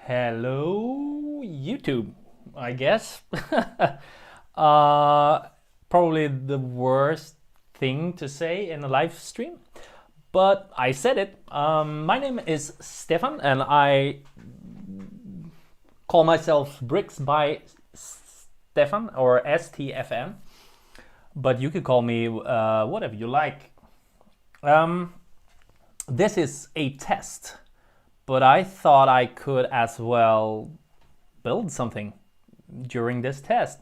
Hello, YouTube, I guess. Probably the worst thing to say in a live stream, but I said it. My name is Stefan, and I call myself Bricks by Stefan, or STFN, but you could call me whatever you like. This is a test, but I thought I could as well build something during this test.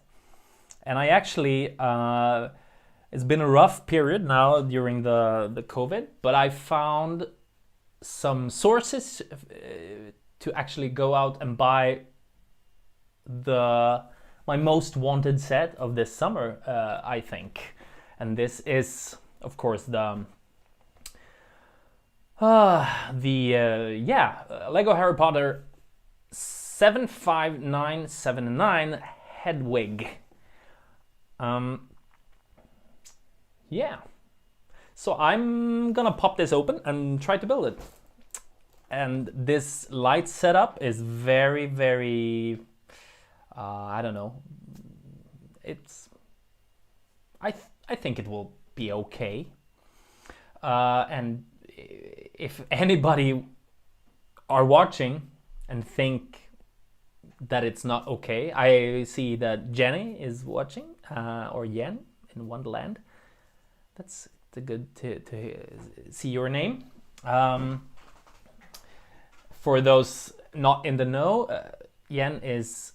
And I actually, it's been a rough period now during the COVID, but I found some sources to actually go out and buy my most wanted set of this summer, I think. And this is, of course, the Lego Harry Potter 75979 Hedwig. So I'm gonna pop this open and try to build it. And this light setup is very, very, I don't know. I think it will be okay. And if anybody are watching and think that it's not okay, I see that Jenny is watching, or Yen in Wonderland. That's good to see your name. For those not in the know, Yen is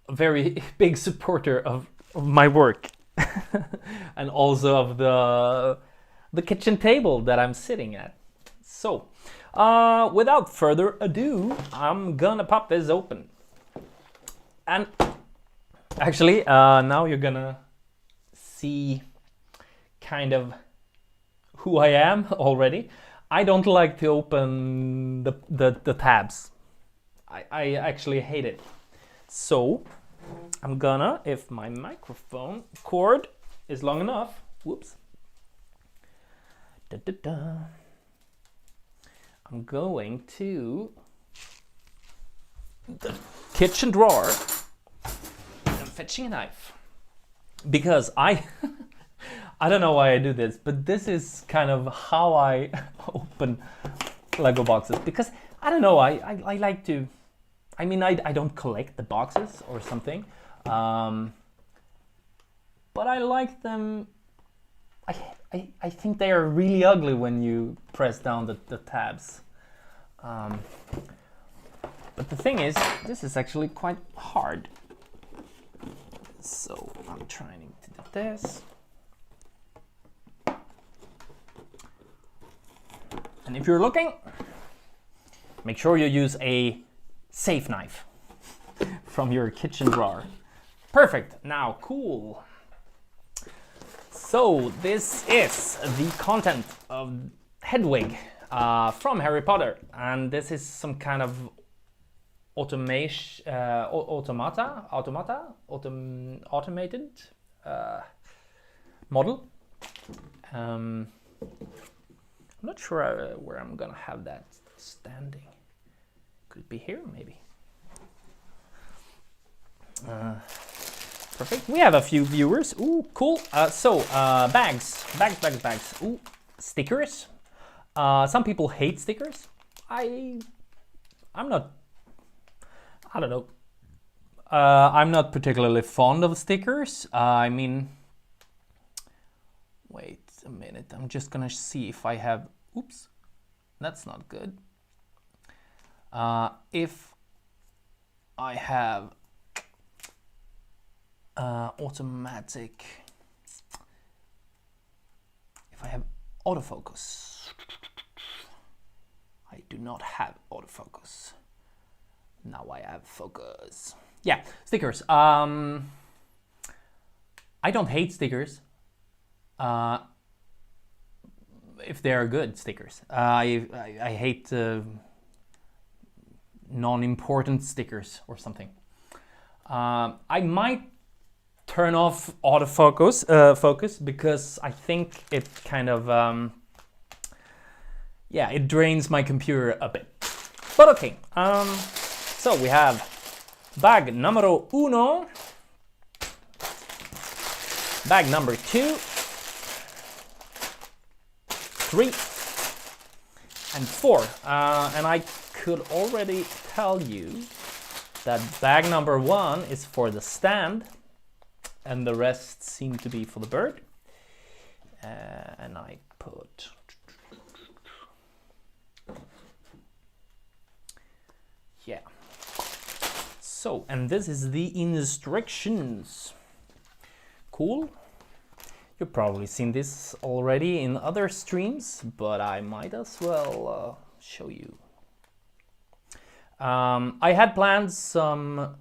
a very big supporter of my work and also of the kitchen table that I'm sitting at. So, without further ado, I'm gonna pop this open. And actually, now you're gonna see kind of who I am already. I don't like to open the tabs. I actually hate it. So, I'm gonna, if my microphone cord is long enough, whoops. I'm going to the kitchen drawer and fetching a knife, because I don't know why I do this, but this is kind of how I open Lego boxes, because I don't know, I like to, I mean, I don't collect the boxes or something, but I like them. I think they are really ugly when you press down the tabs. But the thing is, this is actually quite hard. So I'm trying to do this. And if you're looking, make sure you use a safe knife from your kitchen drawer. Perfect. Now, cool. So this is the content of Hedwig from Harry Potter, and this is some kind of automated model. I'm not sure where I'm gonna have that standing. Could it be here, maybe? Perfect. We have a few viewers. Ooh, cool. Bags. Ooh, stickers. Some people hate stickers. I'm not. I don't know. I'm not particularly fond of stickers. I mean, wait a minute. I'm just gonna see if I have. Oops, that's not good. If I have automatic. If I have autofocus. I do not have autofocus. Now I have focus. Yeah, stickers. I don't hate stickers. If they are good stickers. I hate non-important stickers or something. I might turn off autofocus focus, because I think it kind of it drains my computer a bit. But okay, So we have bag numero uno, bag number 2, 3, and 4. And I could already tell you that bag number 1 is for the stand, and the rest seem to be for the bird. And I put... yeah. So, and this is the instructions. Cool. You've probably seen this already in other streams, but I might as well show you. I had planned some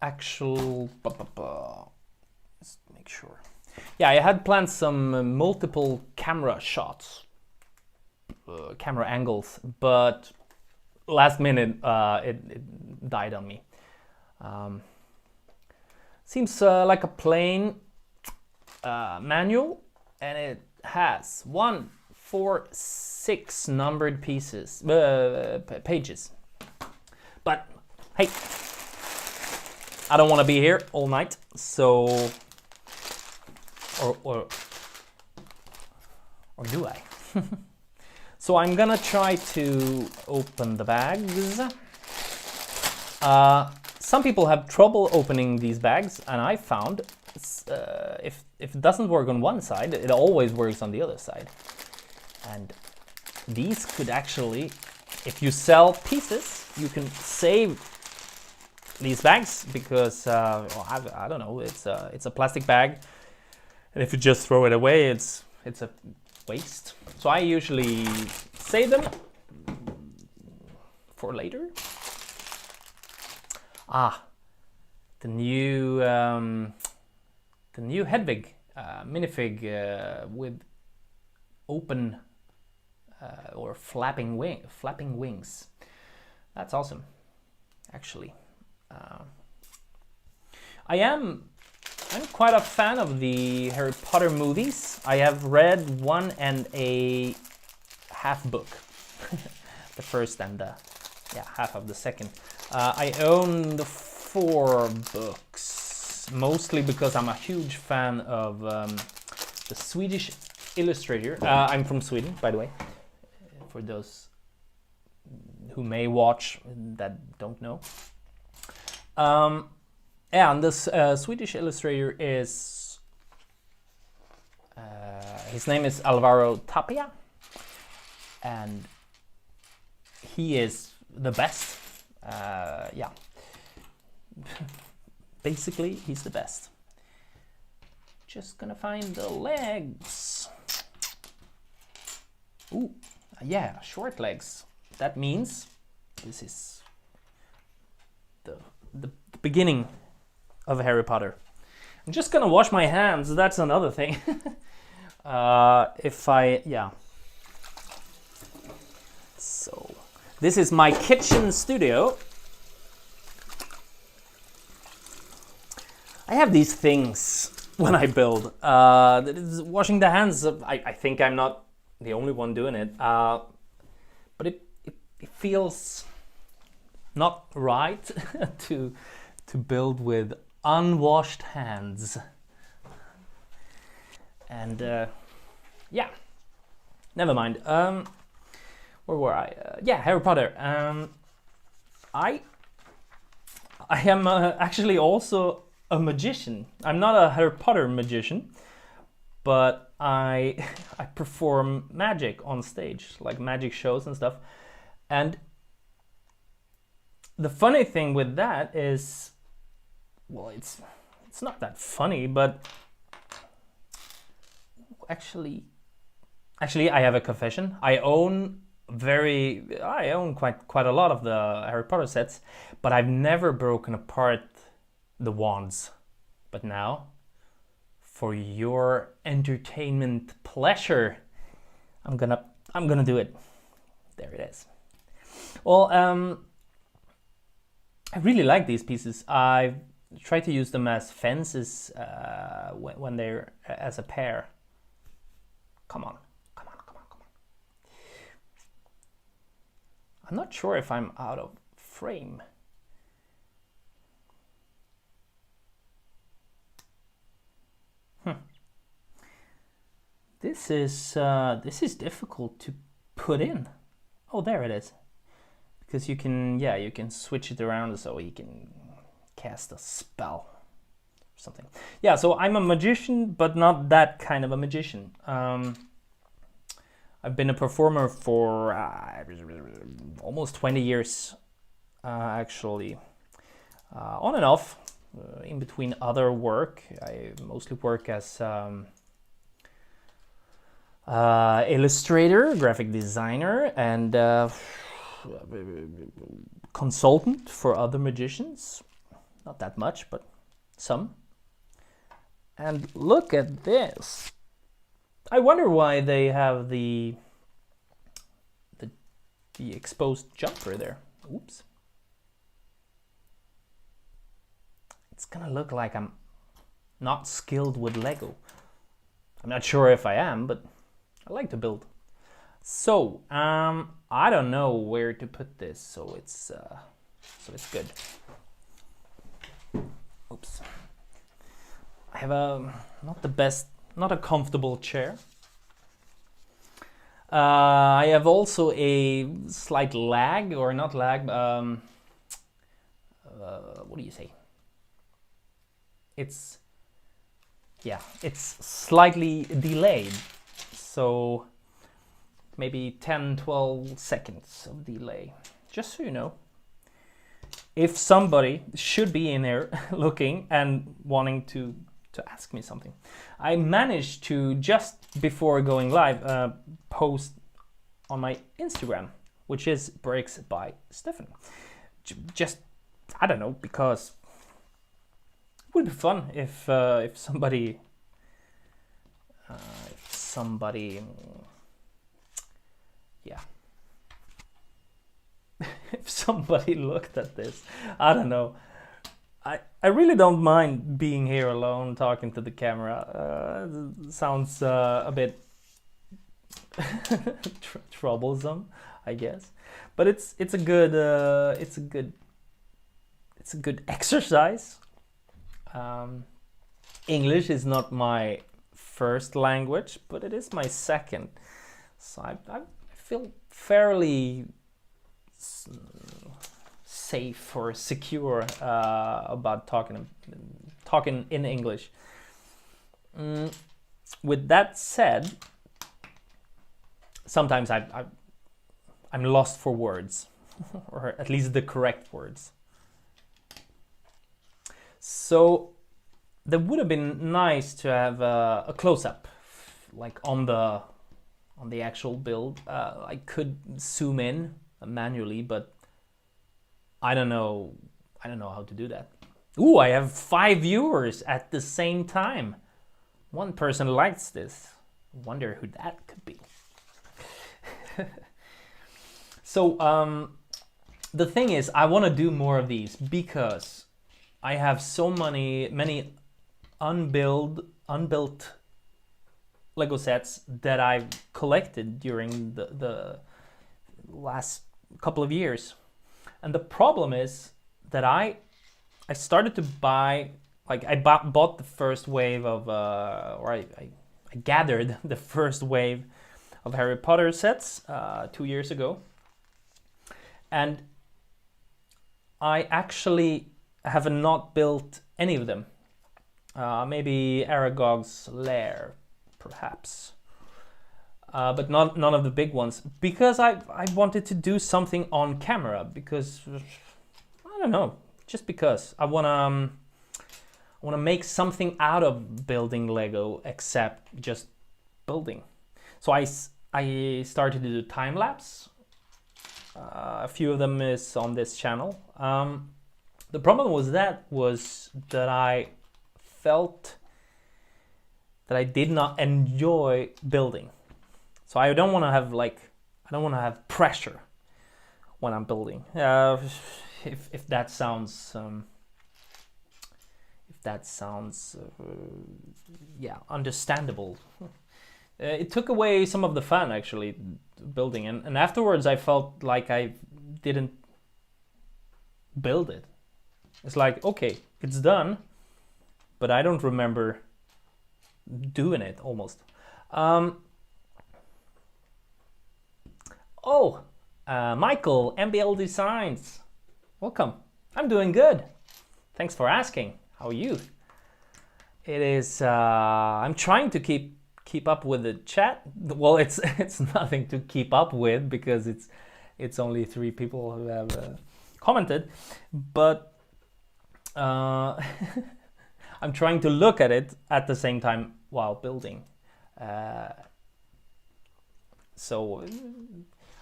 actual... let's make sure. Yeah, I had planned some multiple camera shots, camera angles, but last minute it died on me. Seems like a plain manual, and it has 1, 4, 6 numbered pieces, pages. But hey, I don't want to be here all night, so or do I? So I'm gonna try to open the bags. Some people have trouble opening these bags, and I found if it doesn't work on one side, it always works on the other side. And these could actually, if you sell pieces, you can save these bags because well, I don't know, it's a plastic bag, and if you just throw it away, it's a waste. So I usually save them for later. The new Hedwig minifig with open or flapping wings. That's awesome, actually. I'm quite a fan of the Harry Potter movies. I have read 1 1/2 book, the first and half of the second. I own the 4 books, mostly because I'm a huge fan of the Swedish illustrator. I'm from Sweden, by the way, for those who may watch that don't know. And this Swedish illustrator is, his name is Alvaro Tapia, and he is the best. Yeah, basically he's the best. Just gonna find the legs. Ooh, yeah, short legs. That means this is the beginning of Harry Potter. I'm just gonna wash my hands. That's another thing. So this is my kitchen studio. I have these things when I build. Washing the hands, I think I'm not the only one doing it. But it feels not right to build with unwashed hands. And yeah, never mind. Where were I? Yeah, Harry Potter. I am actually also a magician. I'm not a Harry Potter magician, but I perform magic on stage, like magic shows and stuff. And the funny thing with that is, well, it's not that funny, but actually I have a confession. I own quite a lot of the Harry Potter sets, but I've never broken apart the wands. But now, for your entertainment pleasure, I'm gonna do it. There it is. Well, I really like these pieces. I try to use them as fences when they're as a pair. Come on. I'm not sure if I'm out of frame. This is difficult to put in. Oh, there it is. Because you can switch it around so you can cast a spell or something. Yeah, so I'm a magician, but not that kind of a magician. I've been a performer for almost 20 years, actually, on and off, in between other work. I mostly work as illustrator, graphic designer, and consultant for other magicians. Not that much, but some. And look at this. I wonder why they have the exposed jumper there. Oops. It's gonna look like I'm not skilled with Lego. I'm not sure if I am, but I like to build. So I don't know where to put this, so it's good. Oops. I have not a comfortable chair. I have also a slight lag, or not lag. What do you say? It's slightly delayed. So maybe 10-12 seconds of delay, just so you know. If somebody should be in there looking and wanting to ask me something. I managed to, just before going live, post on my Instagram, which is Breaks by Stefan. Just, I don't know, because it would be fun if somebody if somebody looked at this. I don't know. I really don't mind being here alone talking to the camera. Sounds a bit troublesome, I guess, but it's a good exercise. English is not my first language, but it is my second, so I feel fairly safe or secure about talking in English. With that said, sometimes I'm lost for words, or at least the correct words. So that would have been nice to have a close-up, like on the actual build. I could zoom in manually, but I don't know how to do that. Ooh, I have 5 viewers at the same time. One person likes this. Wonder who that could be. So the thing is, I want to do more of these because I have so many unbuilt Lego sets that I've collected during the last couple of years. And the problem is that I started to buy, like I bought the first wave of, or I gathered the first wave of Harry Potter sets 2 years ago. And I actually have not built any of them. Maybe Aragog's Lair, perhaps. But none of the big ones, because I wanted to do something on camera, because I don't know, just because I wanna make something out of building Lego except just building. So I started to do time lapse. A few of them is on this channel. The problem was that I felt that I did not enjoy building. So I don't want to have pressure when I'm building. If that sounds understandable. It took away some of the fun, actually, building, and afterwards I felt like I didn't build it. It's like, okay, it's done, but I don't remember doing it almost. Michael, MBL Designs. Welcome. I'm doing good. Thanks for asking. How are you? It is. I'm trying to keep up with the chat. Well, it's nothing to keep up with because it's only 3 people who have commented, but I'm trying to look at it at the same time while building. So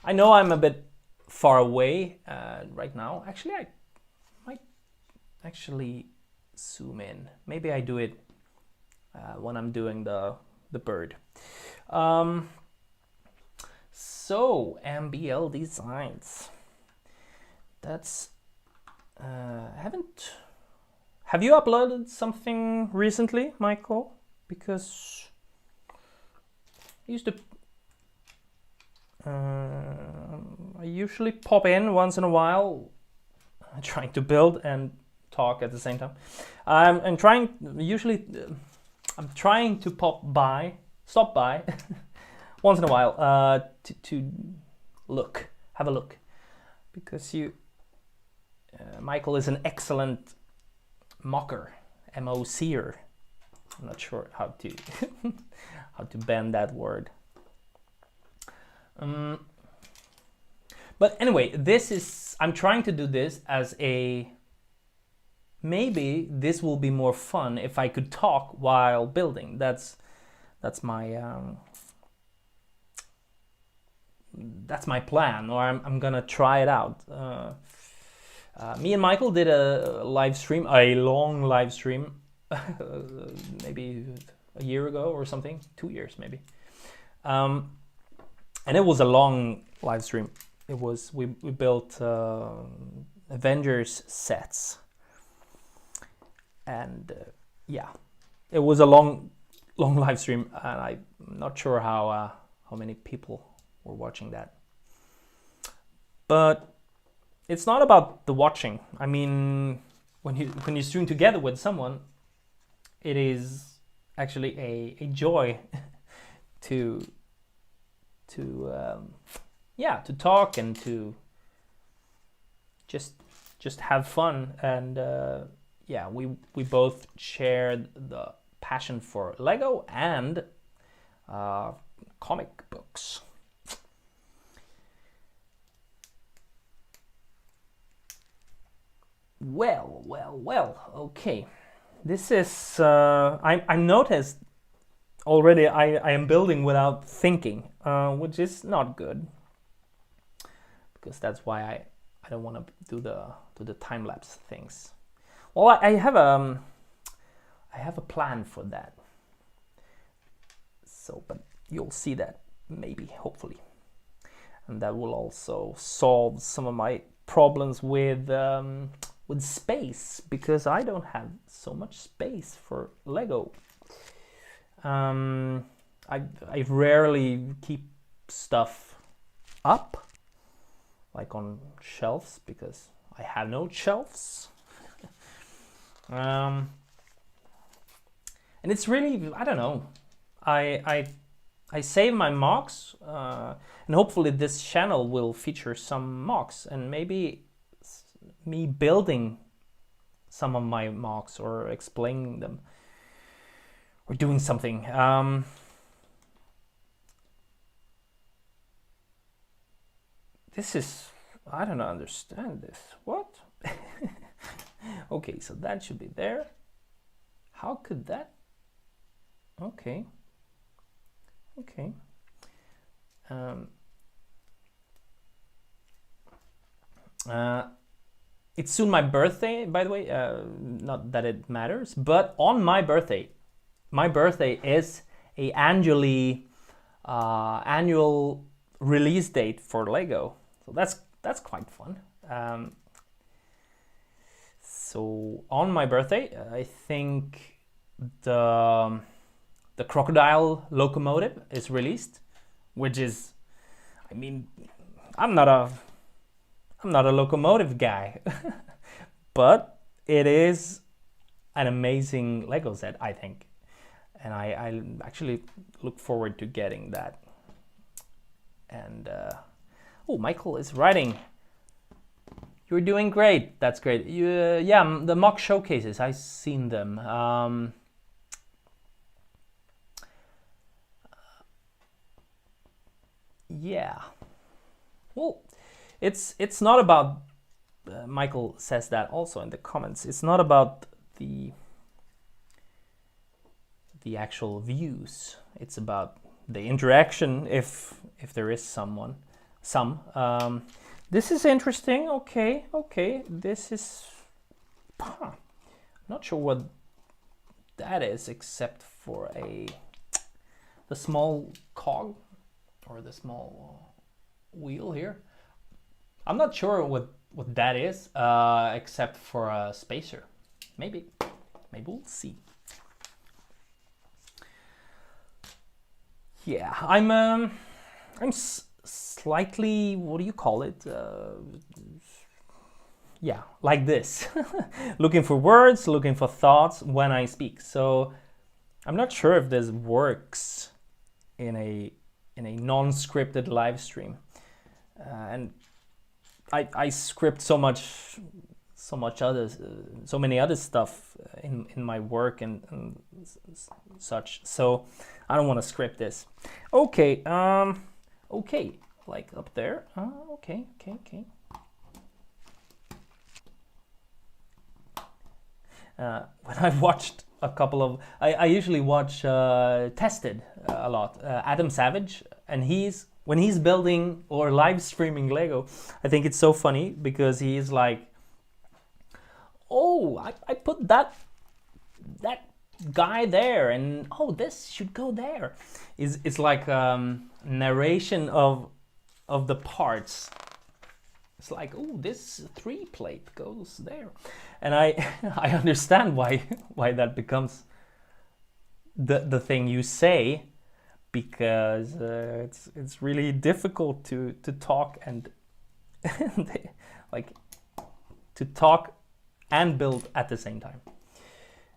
I know I'm a bit far away right now. Actually, I might actually zoom in. Maybe I do it when I'm doing the bird. So MBL Designs. That's have you uploaded something recently, Michael? Because I used to I usually pop in once in a while, trying to build and talk at the same time. I'm trying to stop by once in a while to have a look, because Michael is an excellent mocker, MOCer. I'm not sure how to how to bend that word. But anyway, I'm trying to do this as maybe this will be more fun if I could talk while building. That's my plan, or I'm gonna try it out. Me and Michael did a long live stream, maybe a year ago or something, 2 years maybe. And it was a long live stream. It was we built Avengers sets, and yeah, it was a long live stream, and I'm not sure how many people were watching that. But it's not about the watching. I mean, when you stream together with someone, it is actually a joy to talk and to just have fun. And we both shared the passion for Lego and comic books. Well, okay. This is I noticed already I am building without thinking, which is not good, because that's why I don't want to do the time lapse things. Well, I have a plan for that. So, but you'll see that maybe, hopefully, and that will also solve some of my problems with space, because I don't have so much space for Lego. I rarely keep stuff up, like on shelves, because I have no shelves. And it's really, I don't know. I save my mocks, and hopefully this channel will feature some mocks, and maybe me building some of my mocks or explaining them or doing something. This is, I don't understand this. What? Okay, so that should be there. How could that? Okay. It's soon my birthday, by the way. Not that it matters, but on my birthday is a annual release date for Lego. So that's quite fun. So on my birthday, I think the crocodile locomotive is released, which is, I mean, I'm not I'm not a locomotive guy. But it is an amazing Lego set, I think. And I actually look forward to getting that. And oh, Michael is writing. You're doing great. That's great. Yeah, the mock showcases, I've seen them. Yeah. Well, it's not about. Michael says that also in the comments. It's not about the actual views. It's about the interaction, if there is some. This is interesting. Okay. This is. I'm not sure what that is, except for the small cog or the small wheel here. I'm not sure what that is, except for a spacer. Maybe we'll see. Yeah, I'm slightly, what do you call it? Yeah, like this, looking for words, looking for thoughts when I speak. So I'm not sure if this works in a non-scripted live stream, and I script so many other stuff in my work and such. So I don't want to script this. Okay, like up there. Okay. When I watched a couple of, I usually watch Tested a lot. Adam Savage, and when he's building or live streaming Lego, I think it's so funny because he's like, oh, I put that guy there, and oh, this should go there. It's like narration of the parts. It's like, oh, this 3 plate goes there, and I understand why that becomes the thing you say, because it's really difficult to talk and like to talk and build at the same time.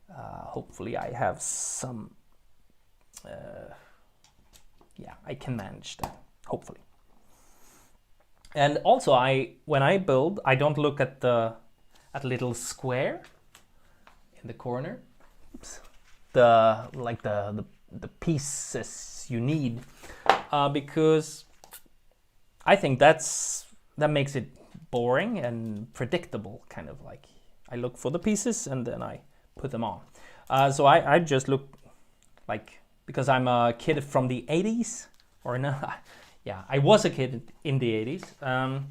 Hopefully I have some yeah, I can manage that, hopefully. And also when I build, I don't look at the little square in the corner. Oops. The pieces you need, because I think that makes it boring and predictable, kind of like I look for the pieces and then I put them on. So I just look like, because I'm a kid from the 80s, or no, yeah, I was a kid in the 80s,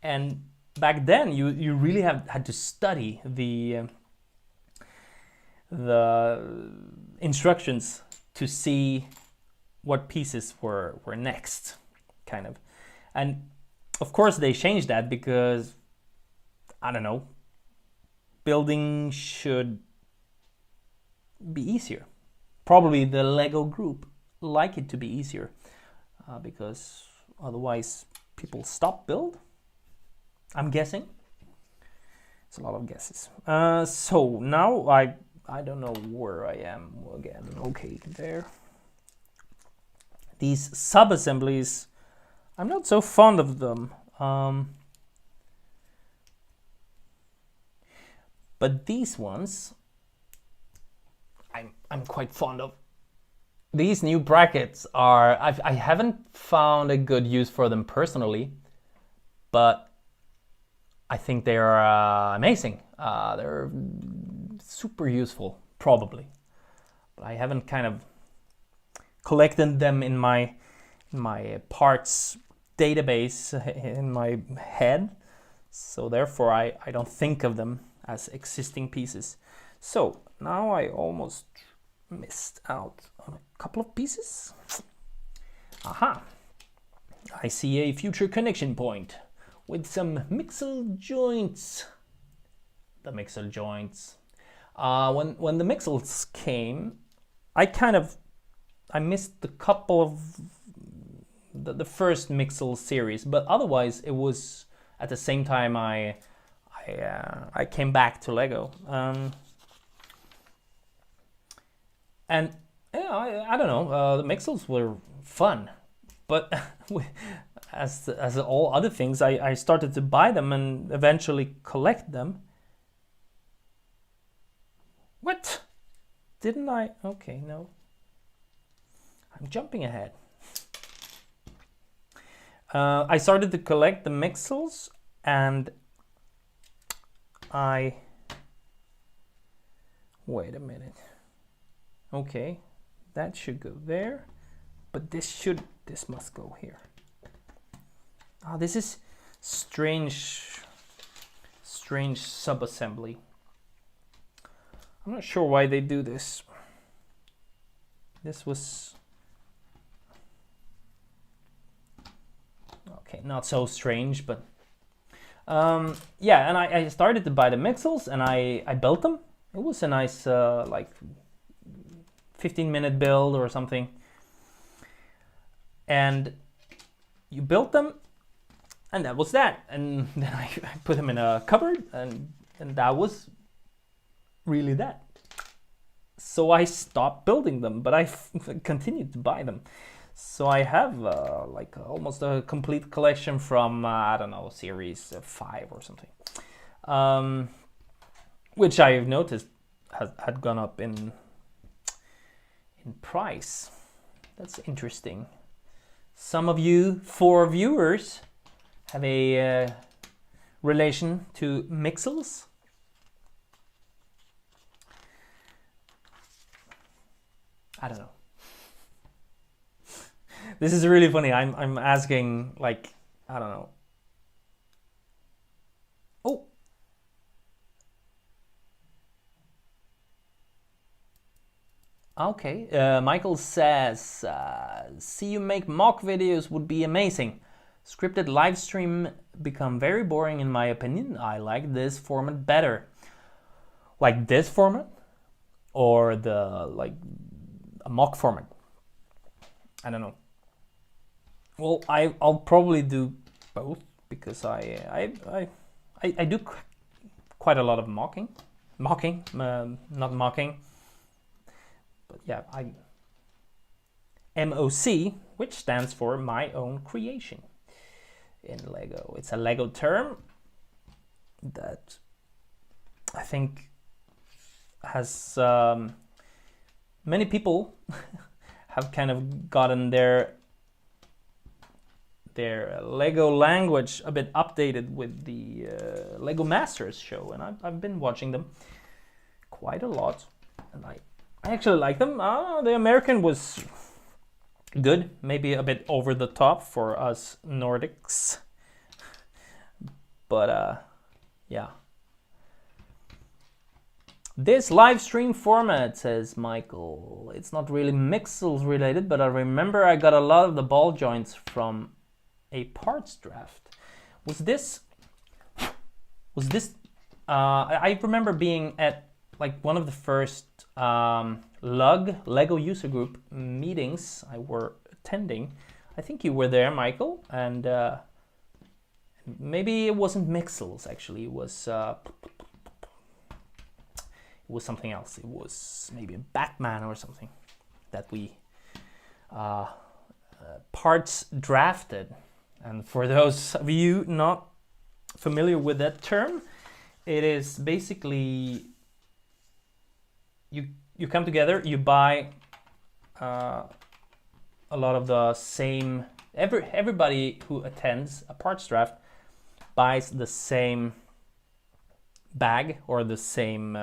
and back then you really had to study the instructions to see what pieces were next, kind of. And of course they changed that because, I don't know, building should be easier. Probably the Lego group like it to be easier, because otherwise people stop build, I'm guessing. It's a lot of guesses. So now I don't know where I am again. Okay, there. These sub-assemblies, I'm not so fond of them. But these ones, I'm quite fond of. These new brackets are, I haven't found a good use for them personally, but I think they are amazing. They're super useful, probably. But I haven't kind of collected them in my parts database in my head, so therefore I don't think of them as existing pieces. So now I almost missed out on a couple of pieces. Aha! I see a future connection point with some mixel joints. The mixel joints. When the mixels came, I missed the couple of the first mixel series, but otherwise it was at the same time I came back to Lego. And yeah, I don't know. The Mixels were fun, but as all other things, I started to buy them and eventually collect them. What? Didn't I? Okay, no. I'm jumping ahead. I started to collect the Mixels, and wait a minute. Okay, that should go there, but this must go here. Oh, this is strange subassembly. I'm not sure why they do this. This was okay, not so strange, but yeah. And I started to buy the Mixels, and I built them. It was a nice like 15-minute build or something. And you built them, and that was that. And then I put them in a cupboard, and that was really that. So I stopped building them, but I continued to buy them. So I have like almost a complete collection from I don't know, series 5 or something, which I've noticed had gone up in price. That's interesting. Some of you 4 viewers have a relation to Mixels. I don't know. This is really funny. I'm asking, like, I don't know. Oh. Okay. Michael says, see you make mock videos would be amazing. Scripted live stream become very boring in my opinion. I like this format better. Like this format? Or the, like, a mock format? I don't know. Well, I'll probably do both, because I do quite a lot of mocking, not mocking, but yeah, MOC, which stands for my own creation in Lego. It's a Lego term that I think has many people have kind of gotten their Lego language a bit updated with the Lego Masters show, and I've been watching them quite a lot, and I actually like them. The American was good, maybe a bit over the top for us Nordics, but yeah. This live stream format, says Michael, it's not really Mixels related, but I remember I got a lot of the ball joints from a parts draft. Was this I remember being at like one of the first Lego user group meetings I were attending. I think you were there, Michael, and maybe it wasn't Mixels actually. It was something else. It was maybe a Batman or something that we parts drafted. And for those of you not familiar with that term, it is basically you come together, you buy a lot of the same. Everybody who attends a parts draft buys the same bag or the same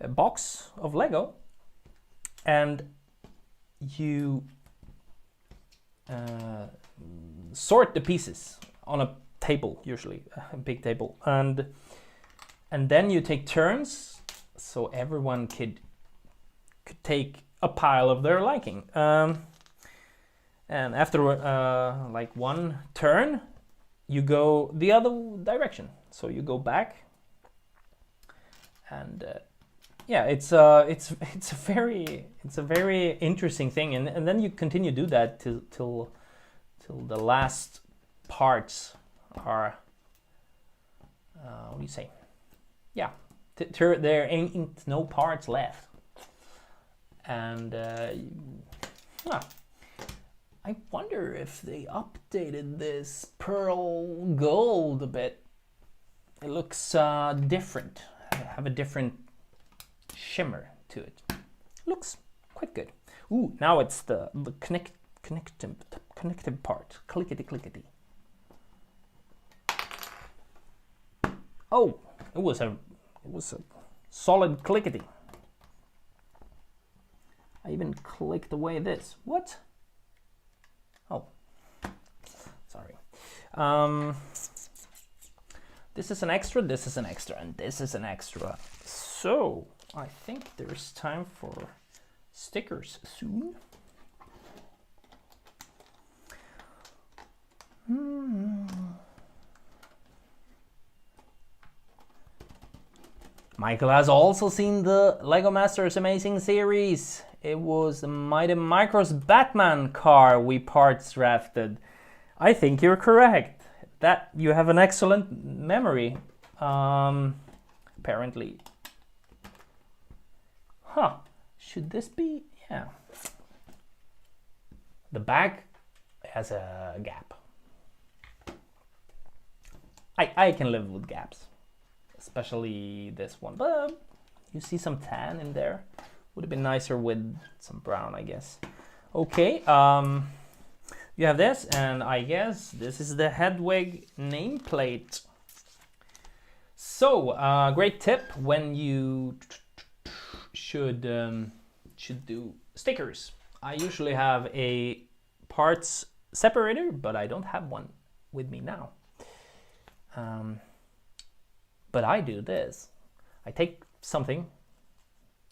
box of Lego, and you sort the pieces on a table, usually a big table, and then you take turns, so everyone could take a pile of their liking, and after like one turn you go the other direction, so you go back, and yeah, it's a very interesting thing, and then you continue to do that till the last parts are, what do you say? Yeah, there ain't no parts left. And I wonder if they updated this pearl gold a bit. It looks different. Have a different shimmer to it. Looks quite good. Ooh, now it's the connective part. Clickety clickety. Oh, it was a solid clickety. I even clicked away this. What? Oh, sorry. This is an extra, this is an extra, and this is an extra. So I think there's time for stickers soon. Michael has also seen the LEGO Masters Amazing series. It was the Mighty Micros Batman car we parts drafted. I think you're correct. That you have an excellent memory. Apparently. Huh. Should this be? Yeah. The back has a gap. I can live with gaps. Especially this one. But you see some tan in there. Would have been nicer with some brown, I guess. Okay. You have this, and I guess this is the Hedwig nameplate. So, great tip when you should do stickers. I usually have a parts separator, but I don't have one with me now. But I do this. I take something.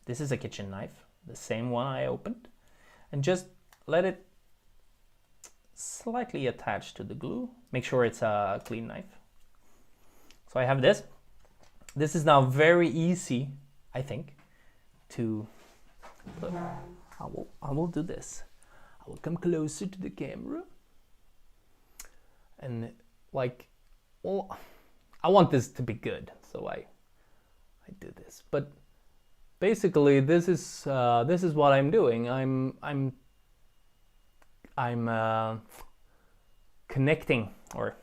This is a kitchen knife, the same one I opened, and just let it slightly attach to the glue. Make sure it's a clean knife. So I have this. This is now very easy, I think, to put. I will do this. I will come closer to the camera. And like, well, I want this to be good, so I do this. But basically, this is what I'm doing. I'm connecting, or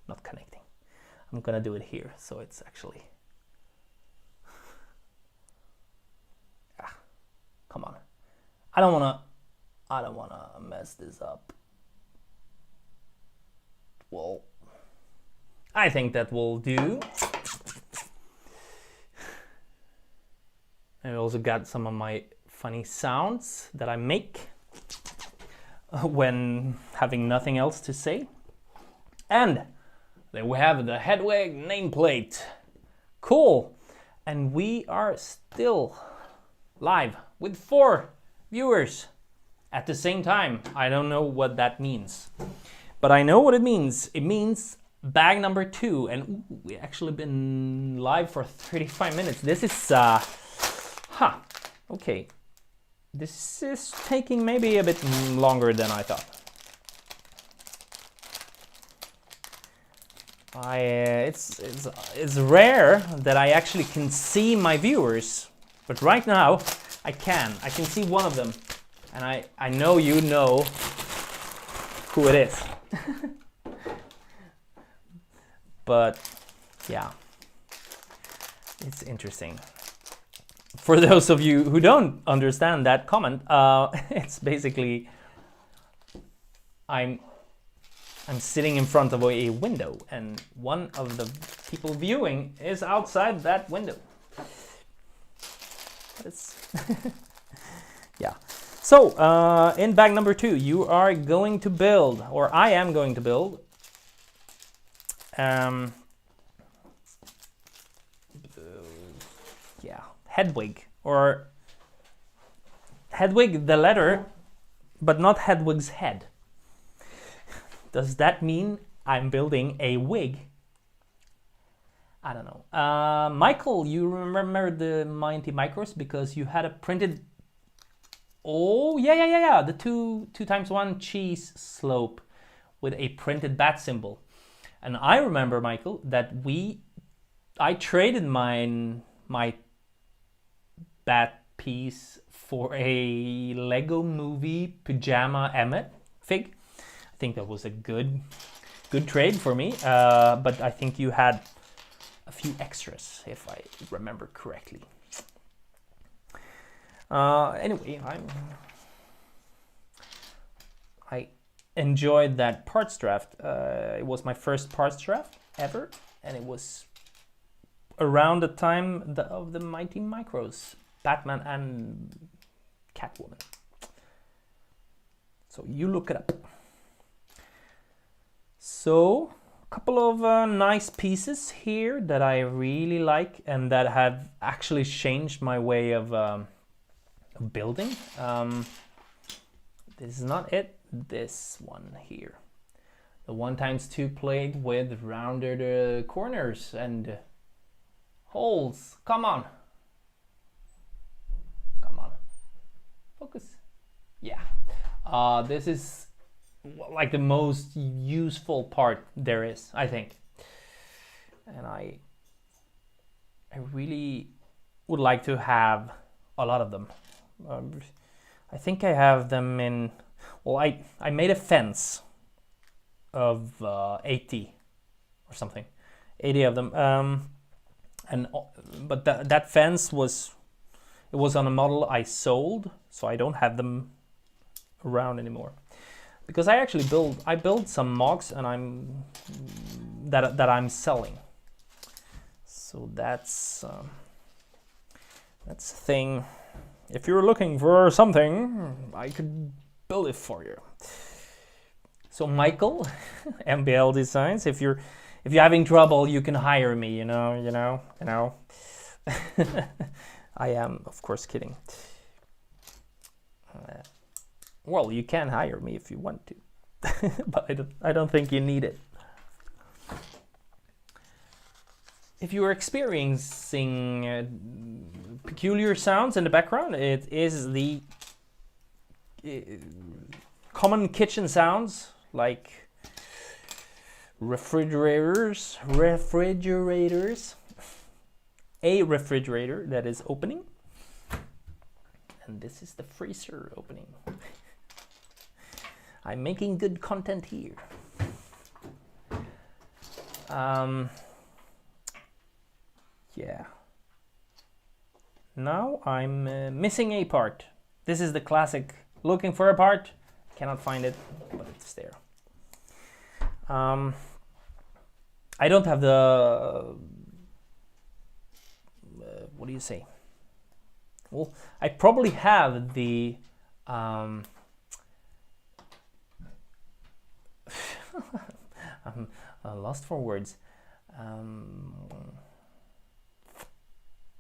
not connecting. I'm gonna do it here, so it's actually. Come on, I don't wanna mess this up. Well, I think that will do. I also got some of my funny sounds that I make when having nothing else to say. And then we have the Hedwig nameplate. Cool. And we are still live with 4 viewers at the same time. I don't know what that means, but I know what it means. It means bag number 2, and ooh, we actually been live for 35 minutes. This is okay. This is taking maybe a bit longer than I thought. It's rare that I actually can see my viewers, but right now I can see one of them, and I know you know who it is. But yeah, it's interesting. For those of you who don't understand that comment, it's basically I'm sitting in front of a window, and one of the people viewing is outside that window. It's yeah. So in bag number 2, you are going to build, or I am going to build, Hedwig, or Hedwig the letter, but not Hedwig's head. Does that mean I'm building a wig? I don't know. Michael, you remember the Mighty Micros because you had a printed. Oh yeah. The 2x1 cheese slope with a printed bat symbol. And I remember, Michael, that I traded my bat piece for a Lego Movie Pajama Emmet fig. I think that was a good trade for me. But I think you had a few extras, if I remember correctly. Anyway, I enjoyed that parts draft. It was my first parts draft ever, and it was around the time of the Mighty Micros, Batman and Catwoman. So you look it up. So a couple of nice pieces here that I really like and that have actually changed my way of building. This is not it. This one here, the 1x2 plate with rounded corners and holes. Come on, focus. Yeah, this is like the most useful part there is, I think, and I really would like to have a lot of them. I think I have them in. Well, I made a fence of 80 or something, 80 of them, but that fence was on a model I sold, so I don't have them around anymore, because I actually build some MOGs and that I'm selling. So that's the thing. If you're looking for something, I could build it for you. So Michael, MBL Designs, if you're having trouble, you can hire me. You know. I am, of course, kidding. Well, you can hire me if you want to, but I don't think you need it. If you are experiencing peculiar sounds in the background, it is the common kitchen sounds like refrigerators, a refrigerator that is opening, and this is the freezer opening. I'm making good content here. Yeah. Now I'm missing a part. This is the classic looking for a part, cannot find it, but it's there. I don't have the what do you say? Well, I probably have the I'm lost for words.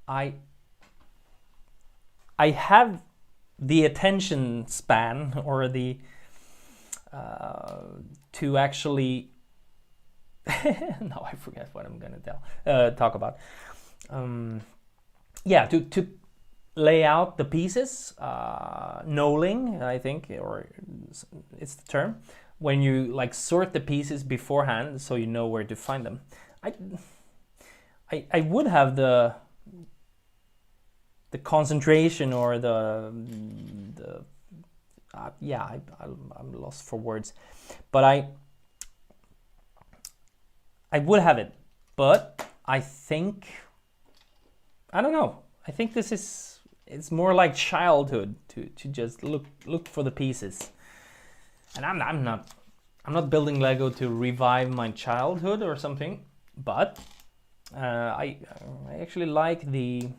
I have the attention span, or the to actually now I forget what I'm gonna talk about. Yeah, to lay out the pieces, knolling, I think, or it's the term, when you like sort the pieces beforehand so you know where to find them. I would have the concentration, or the yeah, I'm lost for words, but I would have it, but I think, I don't know, I think it's more like childhood to just look for the pieces, and I'm not building Lego to revive my childhood or something, but I actually like the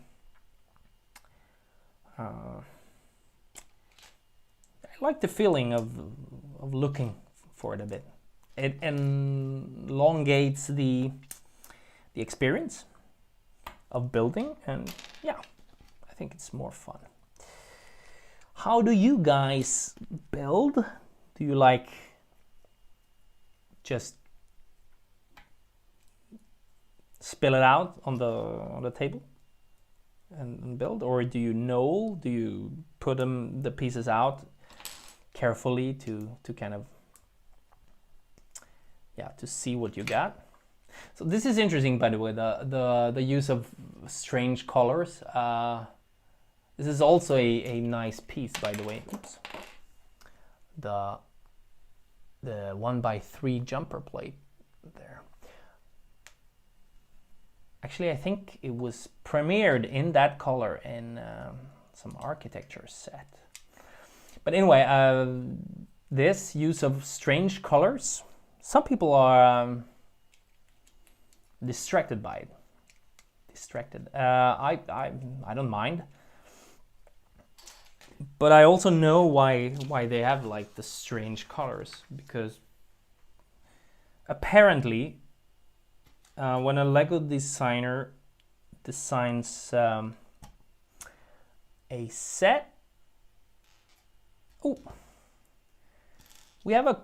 I like the feeling of looking for it a bit. It elongates the experience of building, and yeah, I think it's more fun. How do you guys build? Do you like just spill it out on the table and build, or do you knoll? Do you put the pieces out carefully to kind of, yeah, to see what you got. So this is interesting, by the way, the use of strange colors. This is also a nice piece, by the way. Oops. The 1x3 jumper plate there. Actually, I think it was premiered in that color in some architecture set. But anyway, this use of strange colors, some people are distracted by it. Distracted. I don't mind. But I also know why they have like the strange colors, because apparently when a Lego designer designs a set, we have a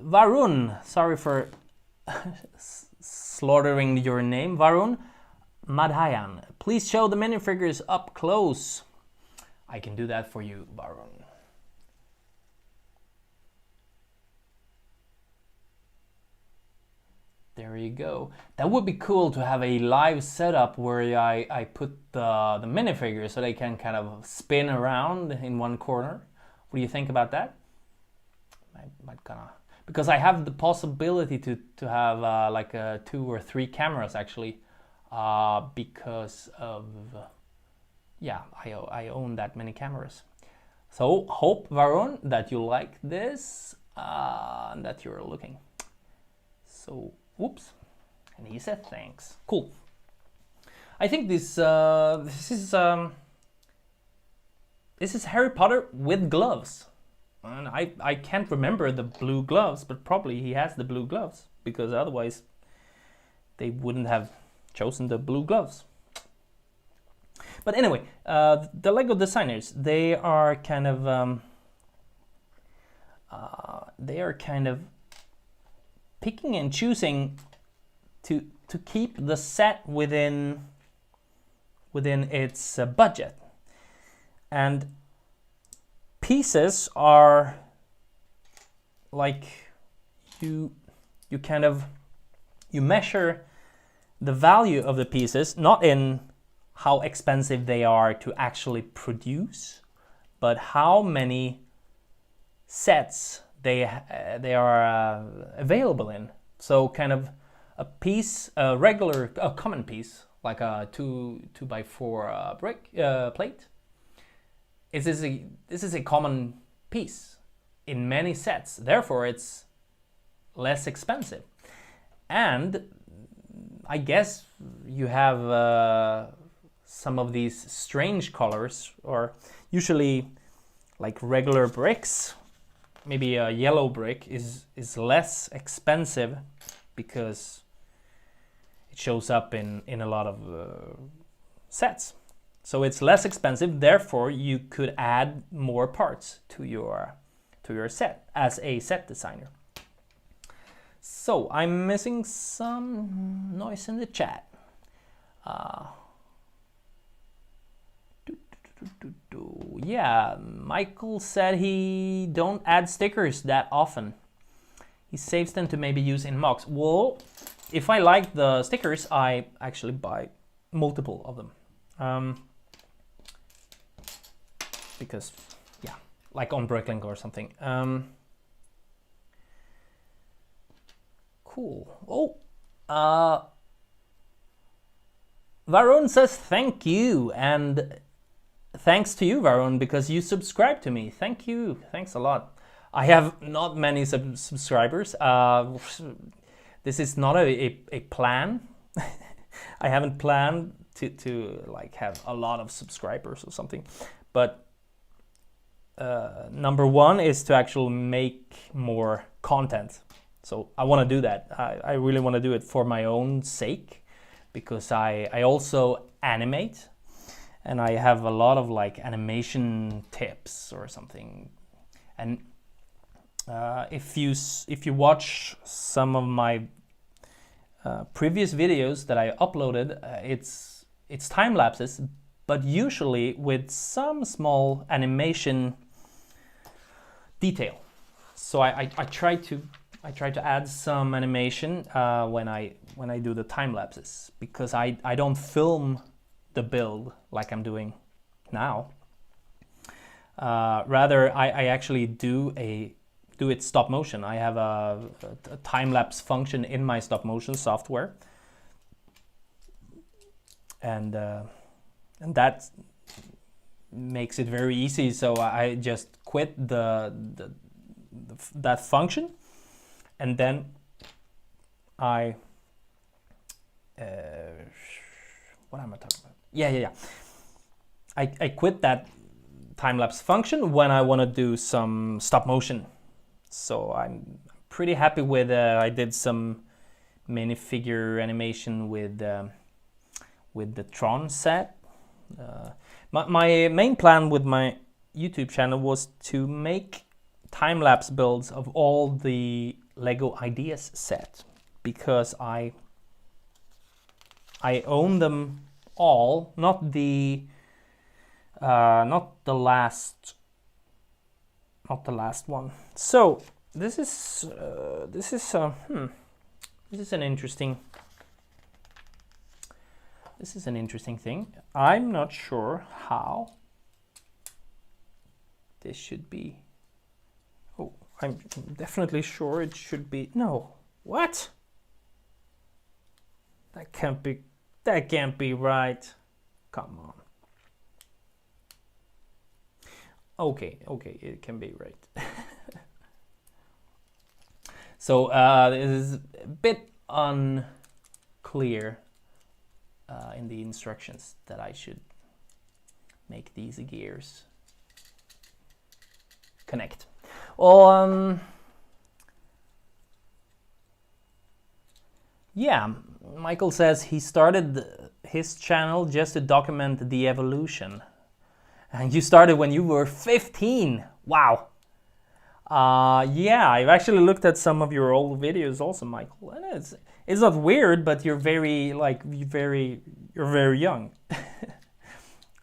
Varun. Sorry for slaughtering your name, Varun Madhayan. Please show the minifigures up close. I can do that for you, Varun. There you go. That would be cool to have a live setup where I put the minifigures so they can kind of spin around in one corner. What do you think about that? I might gonna, because I have the possibility to have like 2 or 3 cameras actually, because of yeah, I own that many cameras. So hope, Varun, that you like this and that you're looking. So whoops, and he said thanks. Cool. I think this is Harry Potter with gloves. And I can't remember the blue gloves, but probably he has the blue gloves, because otherwise they wouldn't have chosen the blue gloves. But anyway, the Lego designers, they are kind of picking and choosing to keep the set within its budget. And pieces are like you measure the value of the pieces not in how expensive they are to actually produce, but how many sets they are available in. So kind of a piece, a common piece, like a 2x4 brick plate. This is a common piece in many sets. Therefore, it's less expensive. And I guess you have some of these strange colors, or usually like regular bricks. Maybe a yellow brick is less expensive because it shows up in a lot of sets. So it's less expensive, therefore you could add more parts to your set as a set designer. So I'm missing some noise in the chat. Yeah, Michael said he don't add stickers that often. He saves them to maybe use in mocks. Well, if I like the stickers, I actually buy multiple of them. Because, yeah, like on Bricklink or something. Cool. Oh, Varun says thank you, and thanks to you, Varun, because you subscribe to me. Thank you. Thanks a lot. I have not many subscribers. This is not a plan. I haven't planned to like have a lot of subscribers or something. But number one is to actually make more content. So I want to do that. I really want to do it for my own sake, because I also animate, and I have a lot of like animation tips or something. And if you watch some of my previous videos that I uploaded, it's time lapses, but usually with some small animation detail. So I try to add some animation when I do the time lapses, because I don't film the build like I'm doing now. Rather, I actually do it stop motion. I have a time lapse function in my stop motion software, and that makes it very easy. So I just quit that function, and then I what am I talking about? Yeah. I quit that time-lapse function when I want to do some stop motion. So I'm pretty happy with I did some minifigure animation with the Tron set. My main plan with my YouTube channel was to make time-lapse builds of all the Lego Ideas set, because I own them all, not the last one. So this is an interesting thing. I'm not sure how this should be. Oh, I'm definitely sure it should be. No, what? That can't be right. Come on. Okay, it can be right. So this is a bit unclear in the instructions that I should make these gears connect. Well, yeah, Michael says he started his channel just to document the evolution. And you started when you were 15. Wow. Yeah, I've actually looked at some of your old videos also, Michael. And it's not weird, but you're very young.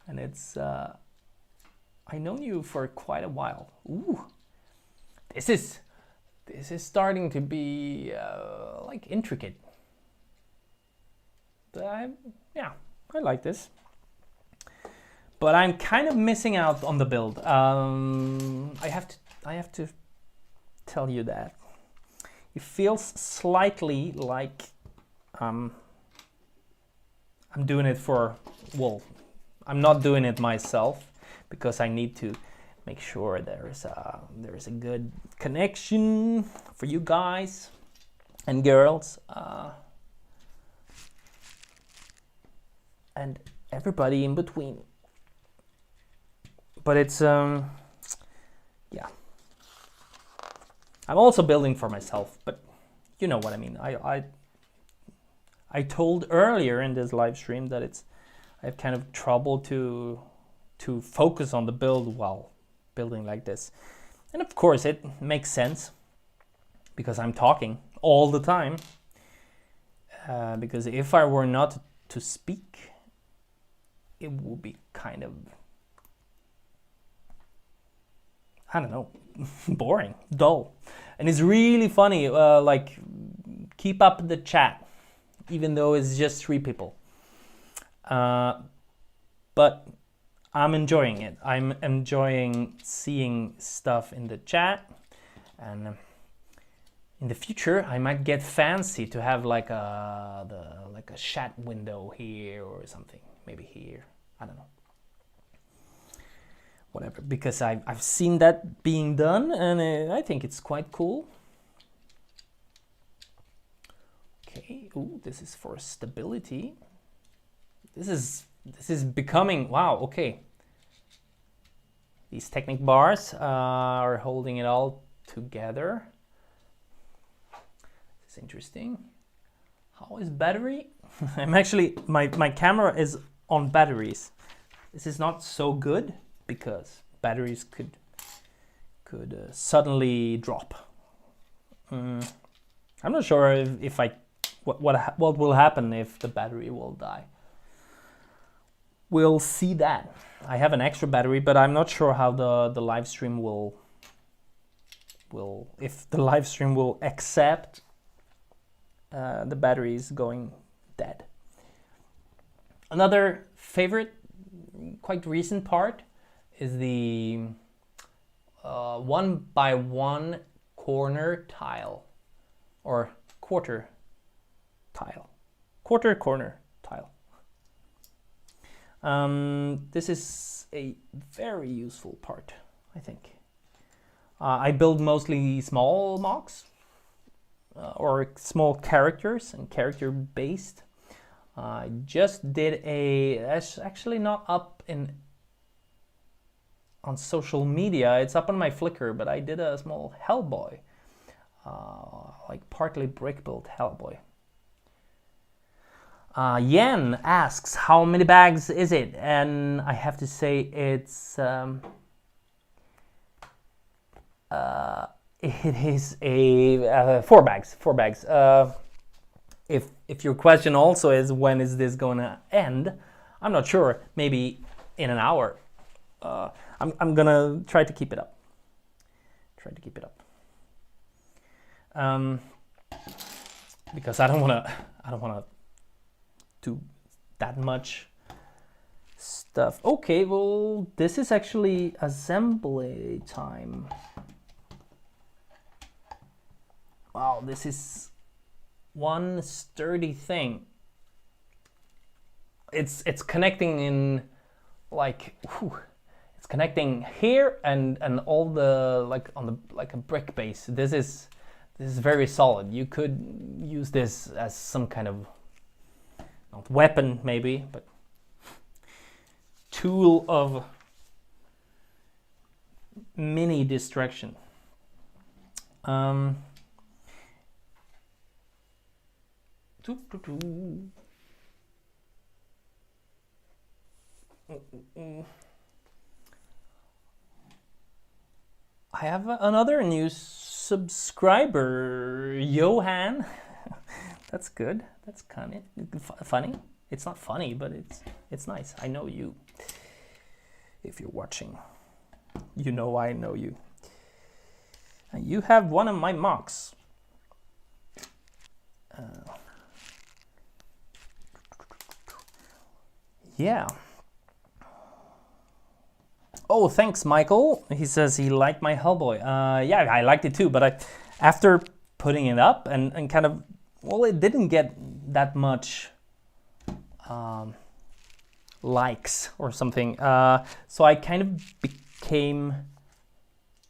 And it's I known you for quite a while. Ooh. This is starting to be like intricate. But I like this. But I'm kind of missing out on the build. I have to tell you that it feels slightly like I'm doing it for, well, I'm not doing it myself, because I need to make sure there is a good connection for you guys and girls and everybody in between. But it's yeah, I'm also building for myself, but you know what I mean. I told earlier in this live stream that I have kind of trouble to focus on the build while building like this. And of course it makes sense, because I'm talking all the time. Because if I were not to speak, it would be kind of, I don't know, boring, dull. And it's really funny, like, keep up the chat, even though it's just 3 people. But I'm enjoying it. I'm enjoying seeing stuff in the chat. And in the future, I might get fancy to have like a chat window here or something. Maybe here, I don't know. Whatever, because I've seen that being done, and I think it's quite cool. Okay, ooh, this is for stability. This is becoming, wow, okay. These Technic bars are holding it all together. This is interesting. How is battery? I'm actually, my camera is on batteries. This is not so good, because batteries could suddenly drop. I'm not sure if what will happen if the battery will die. We'll see that. I have an extra battery, but I'm not sure how the live stream will if the live stream will accept the batteries going dead. Another favorite, quite recent part is the 1x1 corner tile, or quarter corner tile. This is a very useful part, I think. I build mostly small mocks or small characters and character based. I just did it's actually not up on social media, it's up on my Flickr, but I did a small Hellboy, like partly brick built Hellboy. Yen asks, how many bags is it? And I have to say it's it is a 4 bags. If your question also is when is this going to end, I'm not sure. Maybe in an hour. I'm gonna try to keep it up. Because I don't wanna do that much stuff. Okay, well, this is actually assembly time. Wow, this is one sturdy thing. It's connecting in like, it's connecting here and all the like on the like a brick base. This is very solid. You could use this as some kind of, not weapon maybe, but tool of mini distraction. I have another new subscriber, Johan. That's good. That's kind of funny. It's not funny, but it's nice. I know you. If you're watching, you know I know you. And you have one of my mocks. Yeah. Oh, thanks, Michael. He says he liked my Hellboy. Yeah, I liked it too, but after putting it up and kind of, well, it didn't get that much likes or something. So I kind of became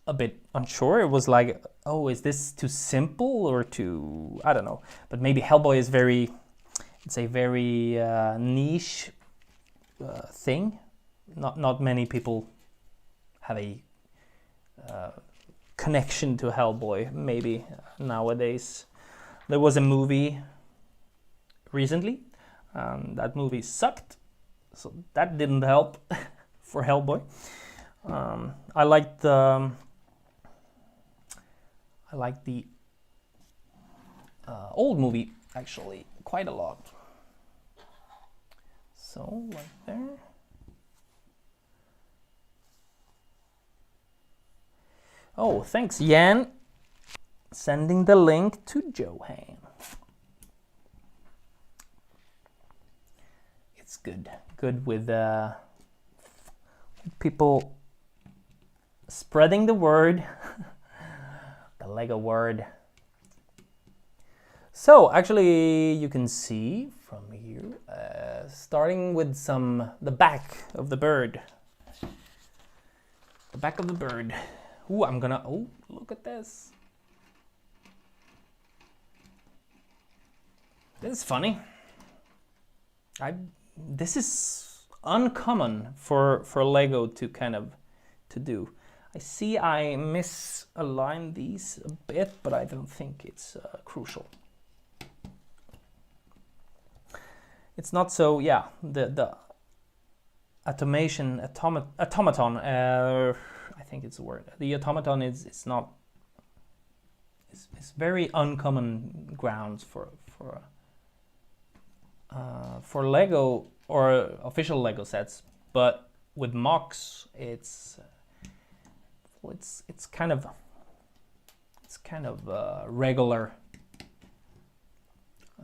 a bit unsure. It was like, oh, is this too simple or too, I don't know. But maybe Hellboy is it's a very niche thing. Not many people have a connection to Hellboy, maybe nowadays. There was a movie recently. That movie sucked, so that didn't help for Hellboy. I like the old movie actually quite a lot. So right there. Oh, thanks, Jan. Sending the link to Johan. It's good with people spreading the word, the Lego word. So actually, you can see from here, starting with the back of the bird. The back of the bird. Ooh, oh, look at this. This is funny. This is uncommon for Lego to do. I see I misaligned these a bit, but I don't think it's crucial. It's not so, yeah, the automaton, I think it's a word. The automaton it's very uncommon grounds for Lego or official Lego sets, but with mocks it's kind of kind of regular.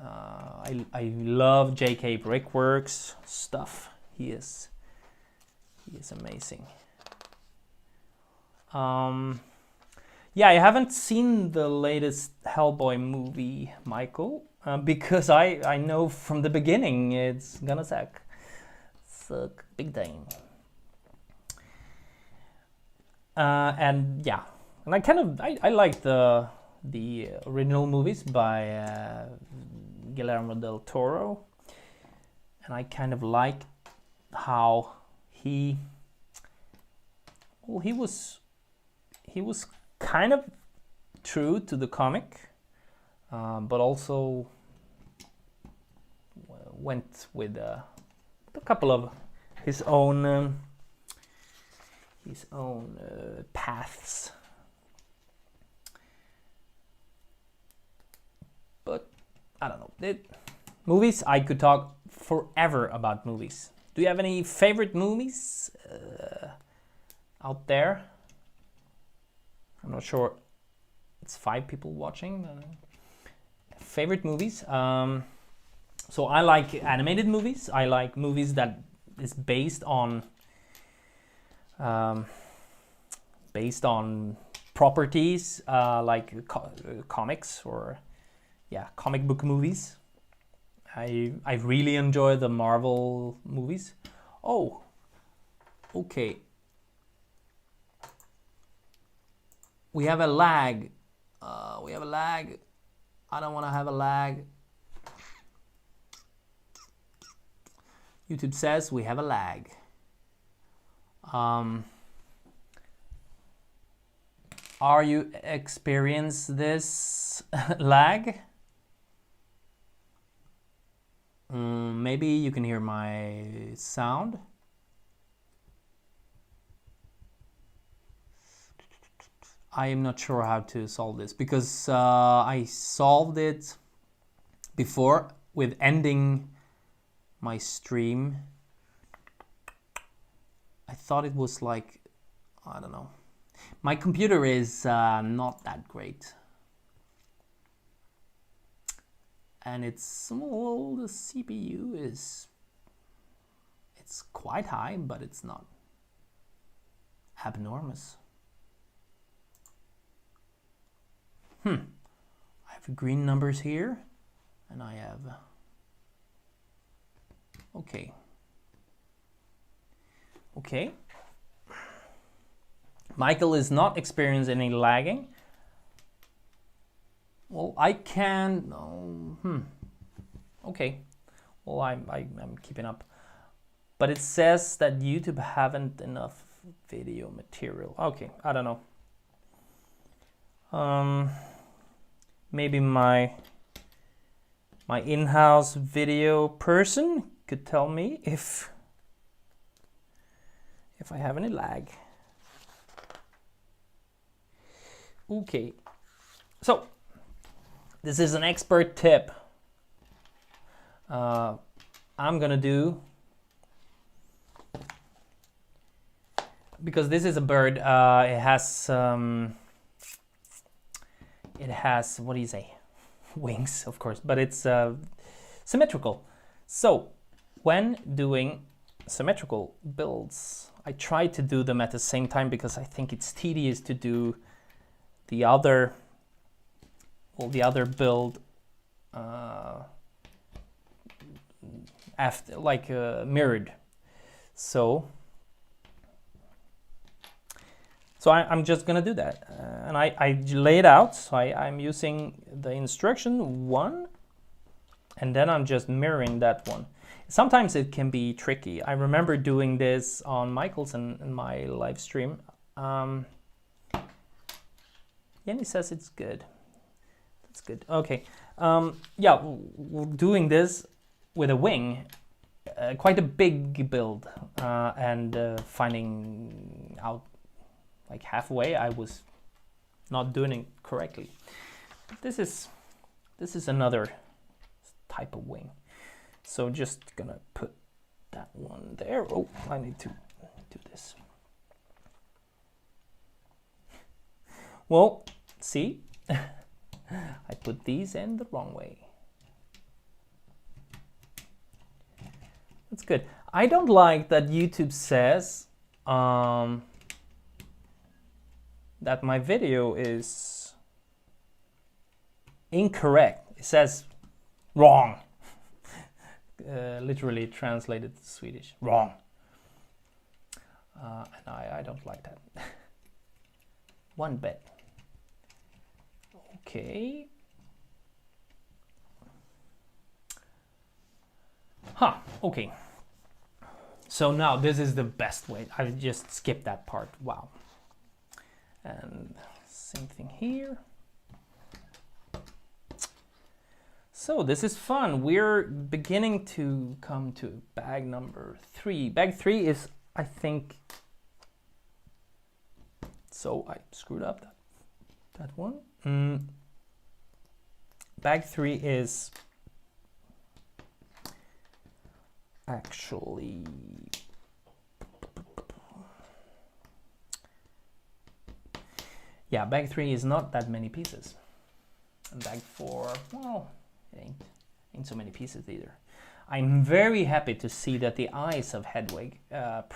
I love J.K. Brickworks stuff. He is amazing. Yeah, I haven't seen the latest Hellboy movie, Michael, because I know from the beginning it's gonna suck big time. And yeah, and I like the original movies by Guillermo del Toro, and I kind of like how he was kind of true to the comic, but also went with a couple of his own paths. But I don't know. Movies, I could talk forever about movies. Do you have any favorite movies out there? I'm not sure. It's 5 people watching. Favorite movies. So I like animated movies. I like movies that is based on properties like comics or comic book movies. I really enjoy the Marvel movies. Oh, okay. We have a lag. I don't want to have a lag. YouTube says we have a lag. Are you experience this lag? Maybe you can hear my sound. I am not sure how to solve this because I solved it before with ending my stream. I thought it was like, I don't know. My computer is not that great. And it's, well, the CPU is, it's quite high, but it's not abnormous. I have green numbers here, and I have, okay. Michael is not experiencing any lagging. Well, I can, okay. Well, I'm keeping up. But it says that YouTube haven't enough video material. Okay, I don't know. Maybe my in-house video person could tell me if I have any lag. Okay, so this is an expert tip. I'm gonna do, because this is a bird. It has what do you say? Wings, of course, but it's symmetrical. So when doing symmetrical builds, I try to do them at the same time because I think it's tedious to do the other build after, like mirrored. So I'm just gonna do that, and I lay it out. So I'm using the instruction 1, and then I'm just mirroring that one. Sometimes it can be tricky. I remember doing this on Michael's in my live stream. Jenny says it's good. That's good. Okay. Yeah, we're doing this with a wing, quite a big build, and finding out like halfway I was not doing it correctly. This is another type of wing. So just gonna put that one there. Oh, I need to do this. Well, see, I put these in the wrong way. That's good. I don't like that YouTube says that my video is incorrect. It says wrong. Literally translated to Swedish. Wrong. And I don't like that. One bit. Okay. Okay. So now this is the best way. I just skipped that part. Wow. And same thing here. So this is fun. We're beginning to come to bag number 3. Bag 3 is, I think, so I screwed up that one. Bag 3 is actually bag 3 is not that many pieces, and bag 4, well, it ain't so many pieces either. I'm very happy to see that the eyes of Hedwig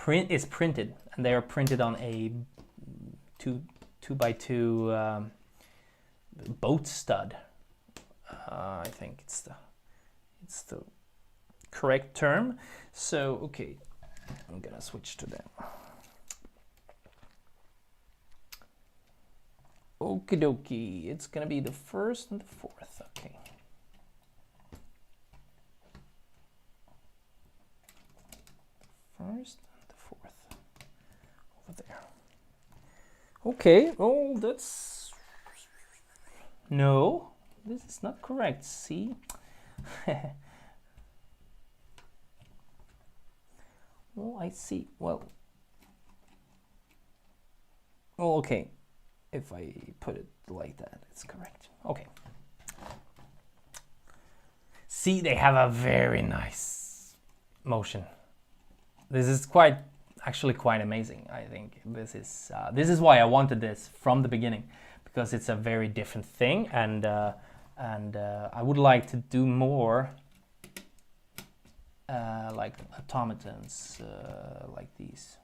is printed, and they are printed on a 2x2 boat stud. I think it's the correct term. So okay, I'm gonna switch to that. Okie dokie, it's gonna be the 1st and the 4th. Okay. First and the 4th over there. Okay. Oh, that's no. This is not correct. See. Oh, I see. Well. Oh, okay. If I put it like that, it's correct. Okay. See, they have a very nice motion. This is actually quite amazing. I think this is why I wanted this from the beginning, because it's a very different thing, and I would like to do more like automatons like these.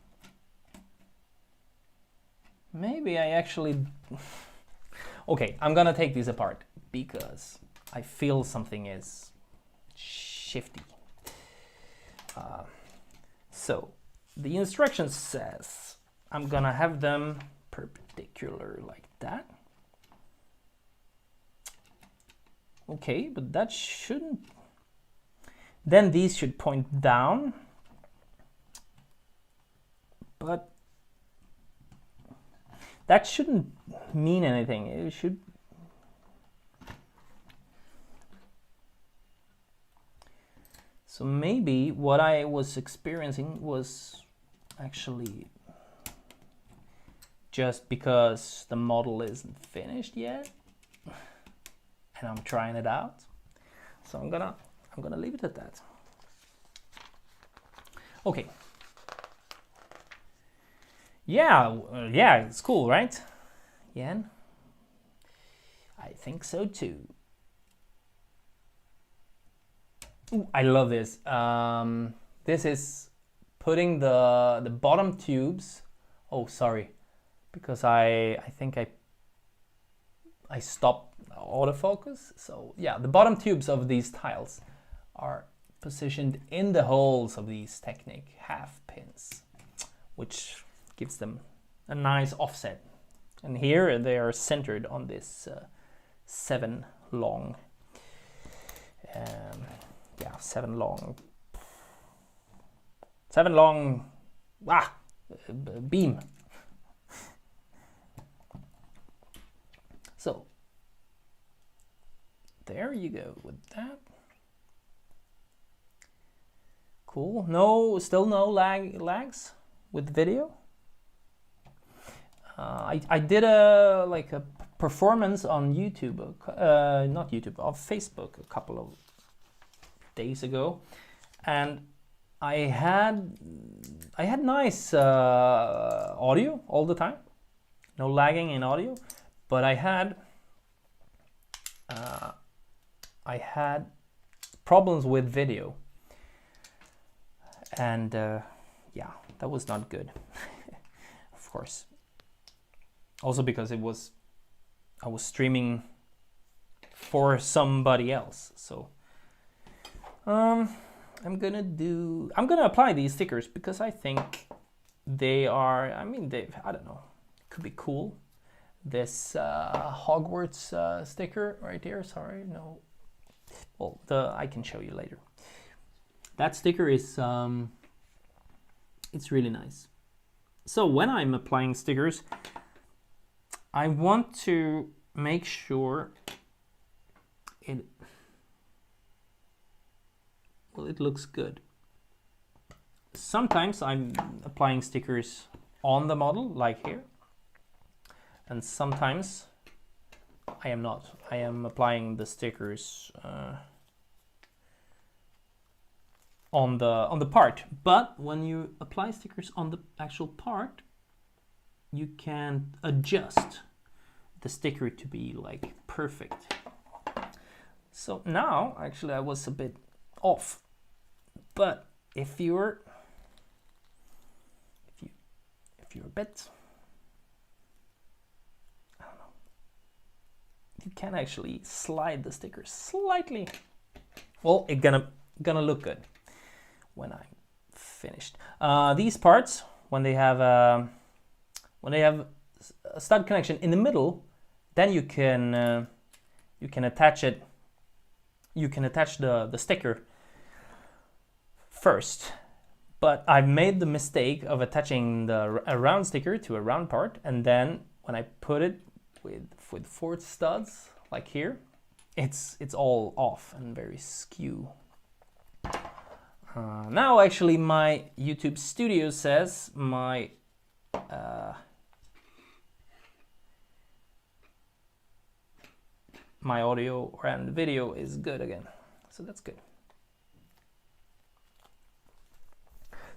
Maybe I actually... Okay, I'm gonna take these apart because I feel something is shifty. So the instruction says I'm gonna have them perpendicular like that. Okay, but that shouldn't... Then these should point down. But that shouldn't mean anything. It should... So maybe what I was experiencing was actually just because the model isn't finished yet and I'm trying it out. So I'm gonna leave it at that. Okay. Yeah, it's cool, right? Jan? I think so too. Ooh, I love this. This is putting the bottom tubes. Oh, sorry, because I think I stopped autofocus. So yeah, the bottom tubes of these tiles are positioned in the holes of these Technic half pins, which gives them a nice offset. And here they are centered on this 7 long beam. So there you go with that. Cool. Still no lags with video. I did a performance on YouTube, not YouTube, on Facebook a couple of days ago, and I had nice audio all the time, no lagging in audio, but I had I had problems with video, and yeah, that was not good. Of course, also because I was streaming for somebody else. So I'm gonna apply these stickers because I think they are, I mean, I don't know, could be cool. This Hogwarts sticker right here, sorry, no, well, I can show you later. That sticker is it's really nice. So when I'm applying stickers, I want to make sure it looks good. Sometimes I'm applying stickers on the model, like here, and sometimes I am not. I am applying the stickers on the part. But when you apply stickers on the actual part, you can adjust the sticker to be like perfect. So now, actually, I was a bit off, but if you're a bit, I don't know, you can actually slide the sticker slightly. Well, it's gonna look good when I'm finished. These parts, when they have a stud connection in the middle, then you can attach it. You can attach the sticker first. But I've made the mistake of attaching a round sticker to a round part, and then when I put it with 4 studs, like here, it's all off and very skew. Now actually my YouTube studio says my my audio and video is good again, so that's good.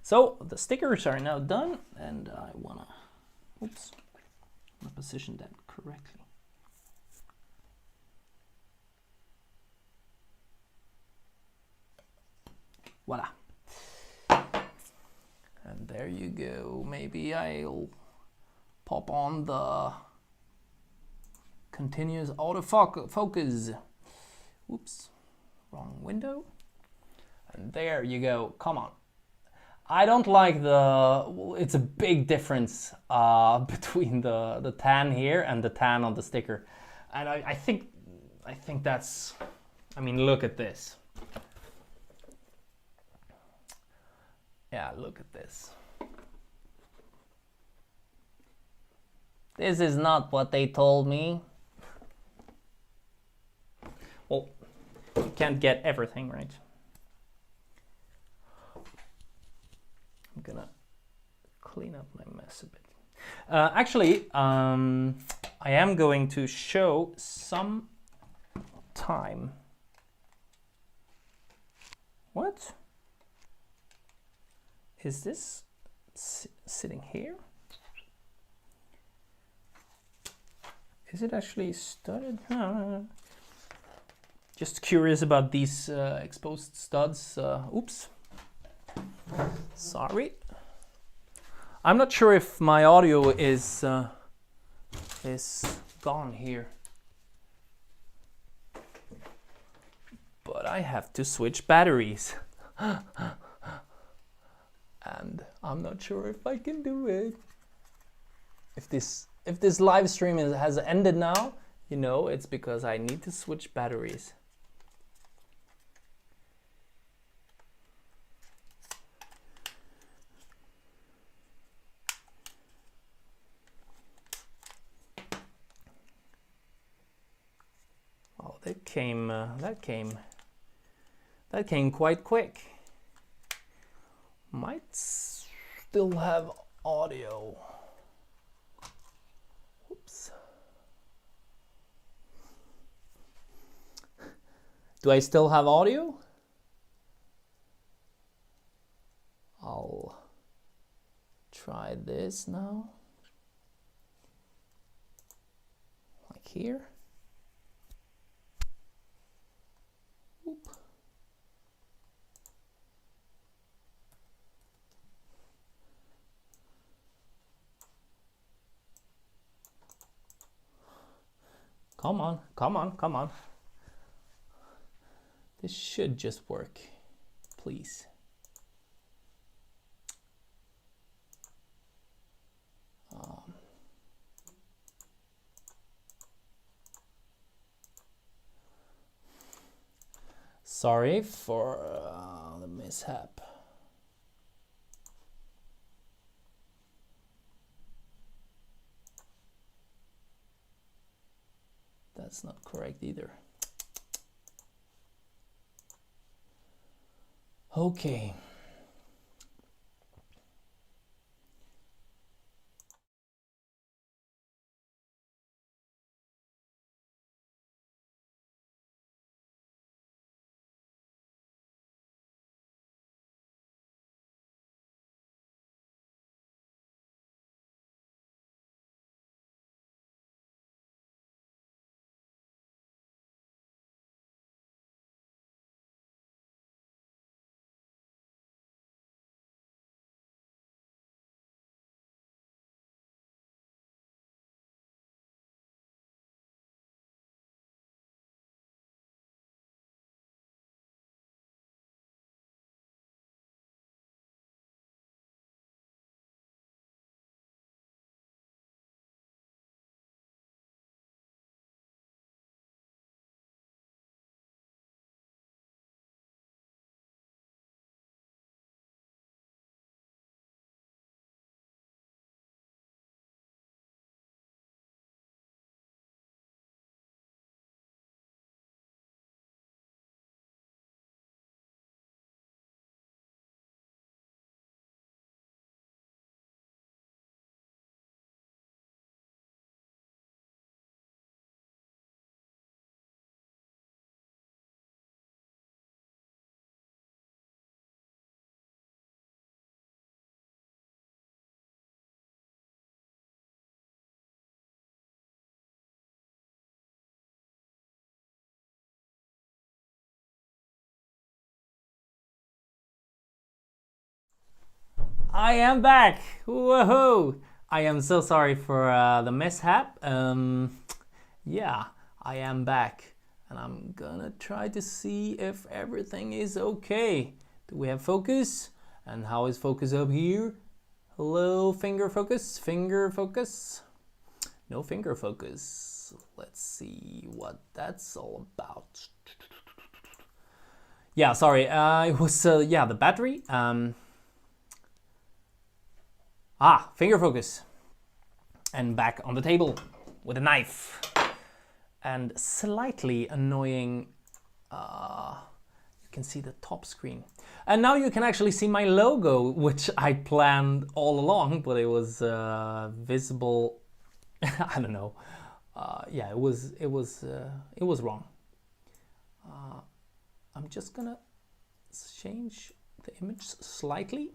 So the stickers are now done, and I wanna position that correctly. Voila. And there you go. Maybe I'll pop on the continuous autofocus. Oops, wrong window. And there you go. Come on. I don't like it's a big difference between the tan here and the tan on the sticker. And I think that's, I mean, look at this. Yeah, look at this. This is not what they told me. Well, you can't get everything, right? I'm gonna clean up my mess a bit. Actually, I am going to show some time. What? Is this sitting here? Is it actually studded? Just curious about these exposed studs. Oops. Sorry. I'm not sure if my audio is gone here. But I have to switch batteries. And I'm not sure if I can do it. If this live stream has ended now, you know, it's because I need to switch batteries. Oh, that came quite quick. Might still have audio. Oops. Do I still have audio? I'll try this now. Like here. Come on, come on, come on. This should just work, please. Sorry for the mishap. That's not correct either. Okay. I am back! Woohoo! I am so sorry for the mishap. Yeah, I am back. And I'm gonna try to see if everything is okay. Do we have focus? And how is focus up here? Hello, finger focus, finger focus. No finger focus. Let's see what that's all about. Yeah, sorry, it was, yeah, the battery. Finger focus. And back on the table with a knife. And slightly annoying, you can see the top screen. And now you can actually see my logo, which I planned all along, but it was visible. I don't know. Yeah, it was wrong. I'm just gonna change the image slightly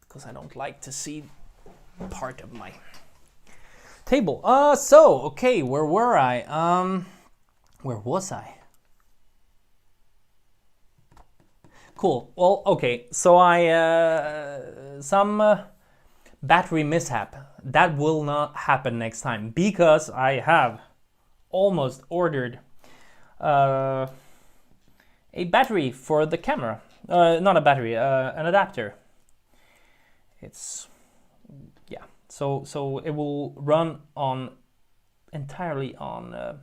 because I don't like to see part of my table. So, okay, where were I? Where was I? Cool. Well, okay, so some battery mishap. That will not happen next time because I have almost ordered a battery for the camera. Not a battery, an adapter. It's, yeah. So it will run on entirely on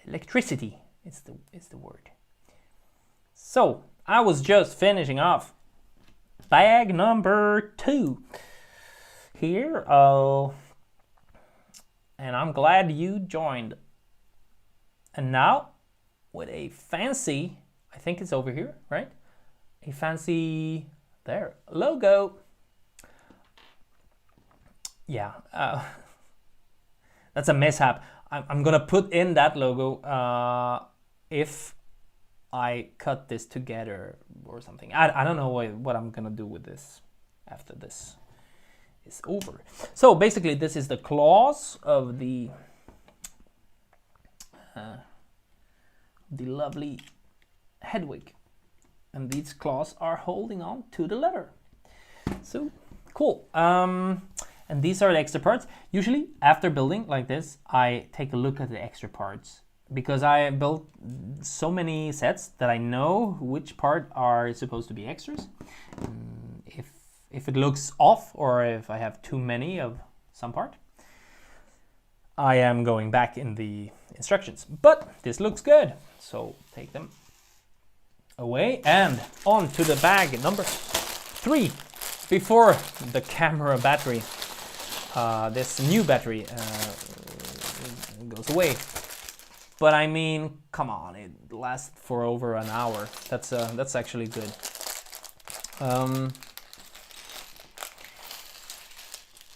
electricity. Is the word. So I was just finishing off bag number 2 here. And I'm glad you joined. And now with a fancy, I think it's over here, right? A fancy there logo. Yeah, that's a mishap. I'm gonna put in that logo if I cut this together or something. I don't know what I'm gonna do with this after this is over. So basically this is the claws of the lovely Hedwig, and these claws are holding on to the letter. So cool. And And these are the extra parts. Usually after building like this, I take a look at the extra parts because I built so many sets that I know which part are supposed to be extras. If it looks off or if I have too many of some part, I am going back in the instructions. But this looks good, so take them away and on to the bag number 3 before the camera battery. This new battery goes away. But I mean, come on, it lasts for over an hour. That's actually good.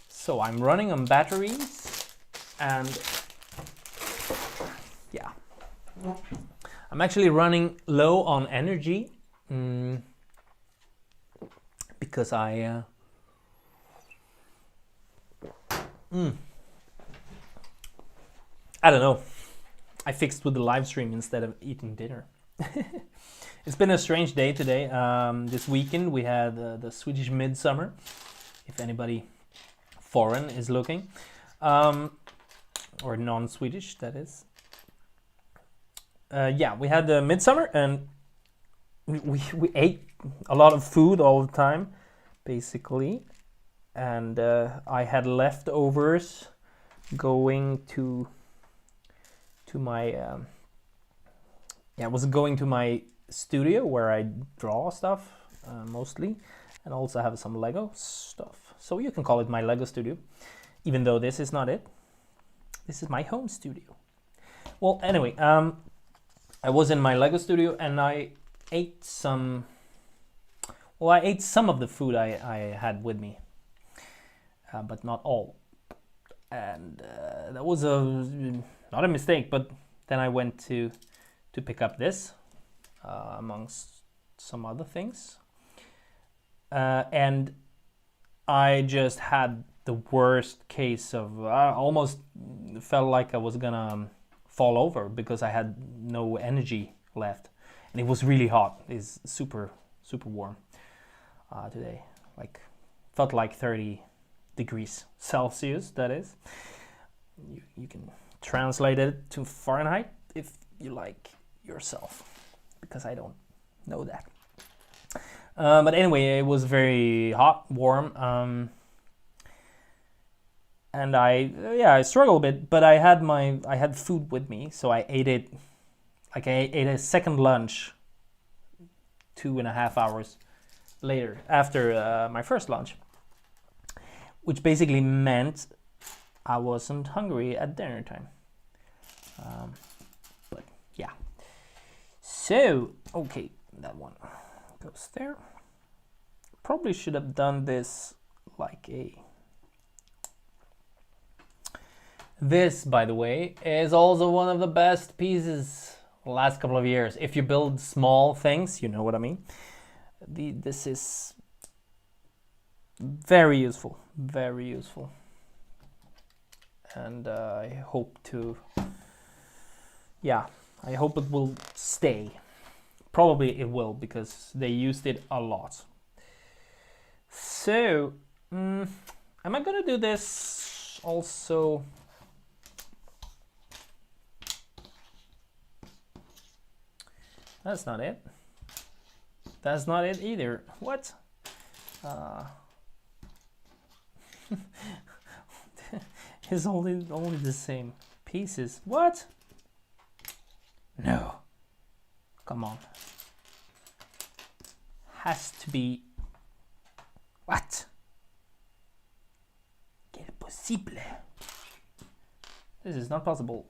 So I'm running on batteries, and yeah, I'm actually running low on energy because I don't know. I fixed with the live stream instead of eating dinner. It's been a strange day today. This weekend we had the Swedish midsummer, if anybody foreign is looking, or non-Swedish, that is. Yeah, we had the midsummer and we ate a lot of food all the time, basically. And I had leftovers going to my was going to my studio where I draw stuff mostly, and also have some Lego stuff. So you can call it my Lego studio, even though this is not it. This is my home studio. Well, anyway, I was in my Lego studio and I ate some. Well, I ate some of the food I had with me, but not all. And that was not a mistake, but then I went to pick up this amongst some other things, and I just had the worst case of almost felt like I was gonna fall over because I had no energy left, and it was really hot. It's super warm today, like felt like 30 degrees Celsius, that is. You can translate it to Fahrenheit if you like yourself, because I don't know that. But anyway, it was very hot, warm, and I struggled a bit, but I had food with me, so I ate it. Like I ate a second lunch 2.5 hours later after my first lunch, which basically meant I wasn't hungry at dinner time. But yeah. So, okay, that one goes there. Probably should have done this like a... This, by the way, is also one of the best pieces the last couple of years. If you build small things, you know what I mean. This is very useful, very useful. And I hope I hope it will stay. Probably it will, because they used it a lot. So, am I gonna do this also? That's not it. That's not it either. What? It's only the same pieces. What? No. Come on. Has to be. What? Que es posible? This is not possible.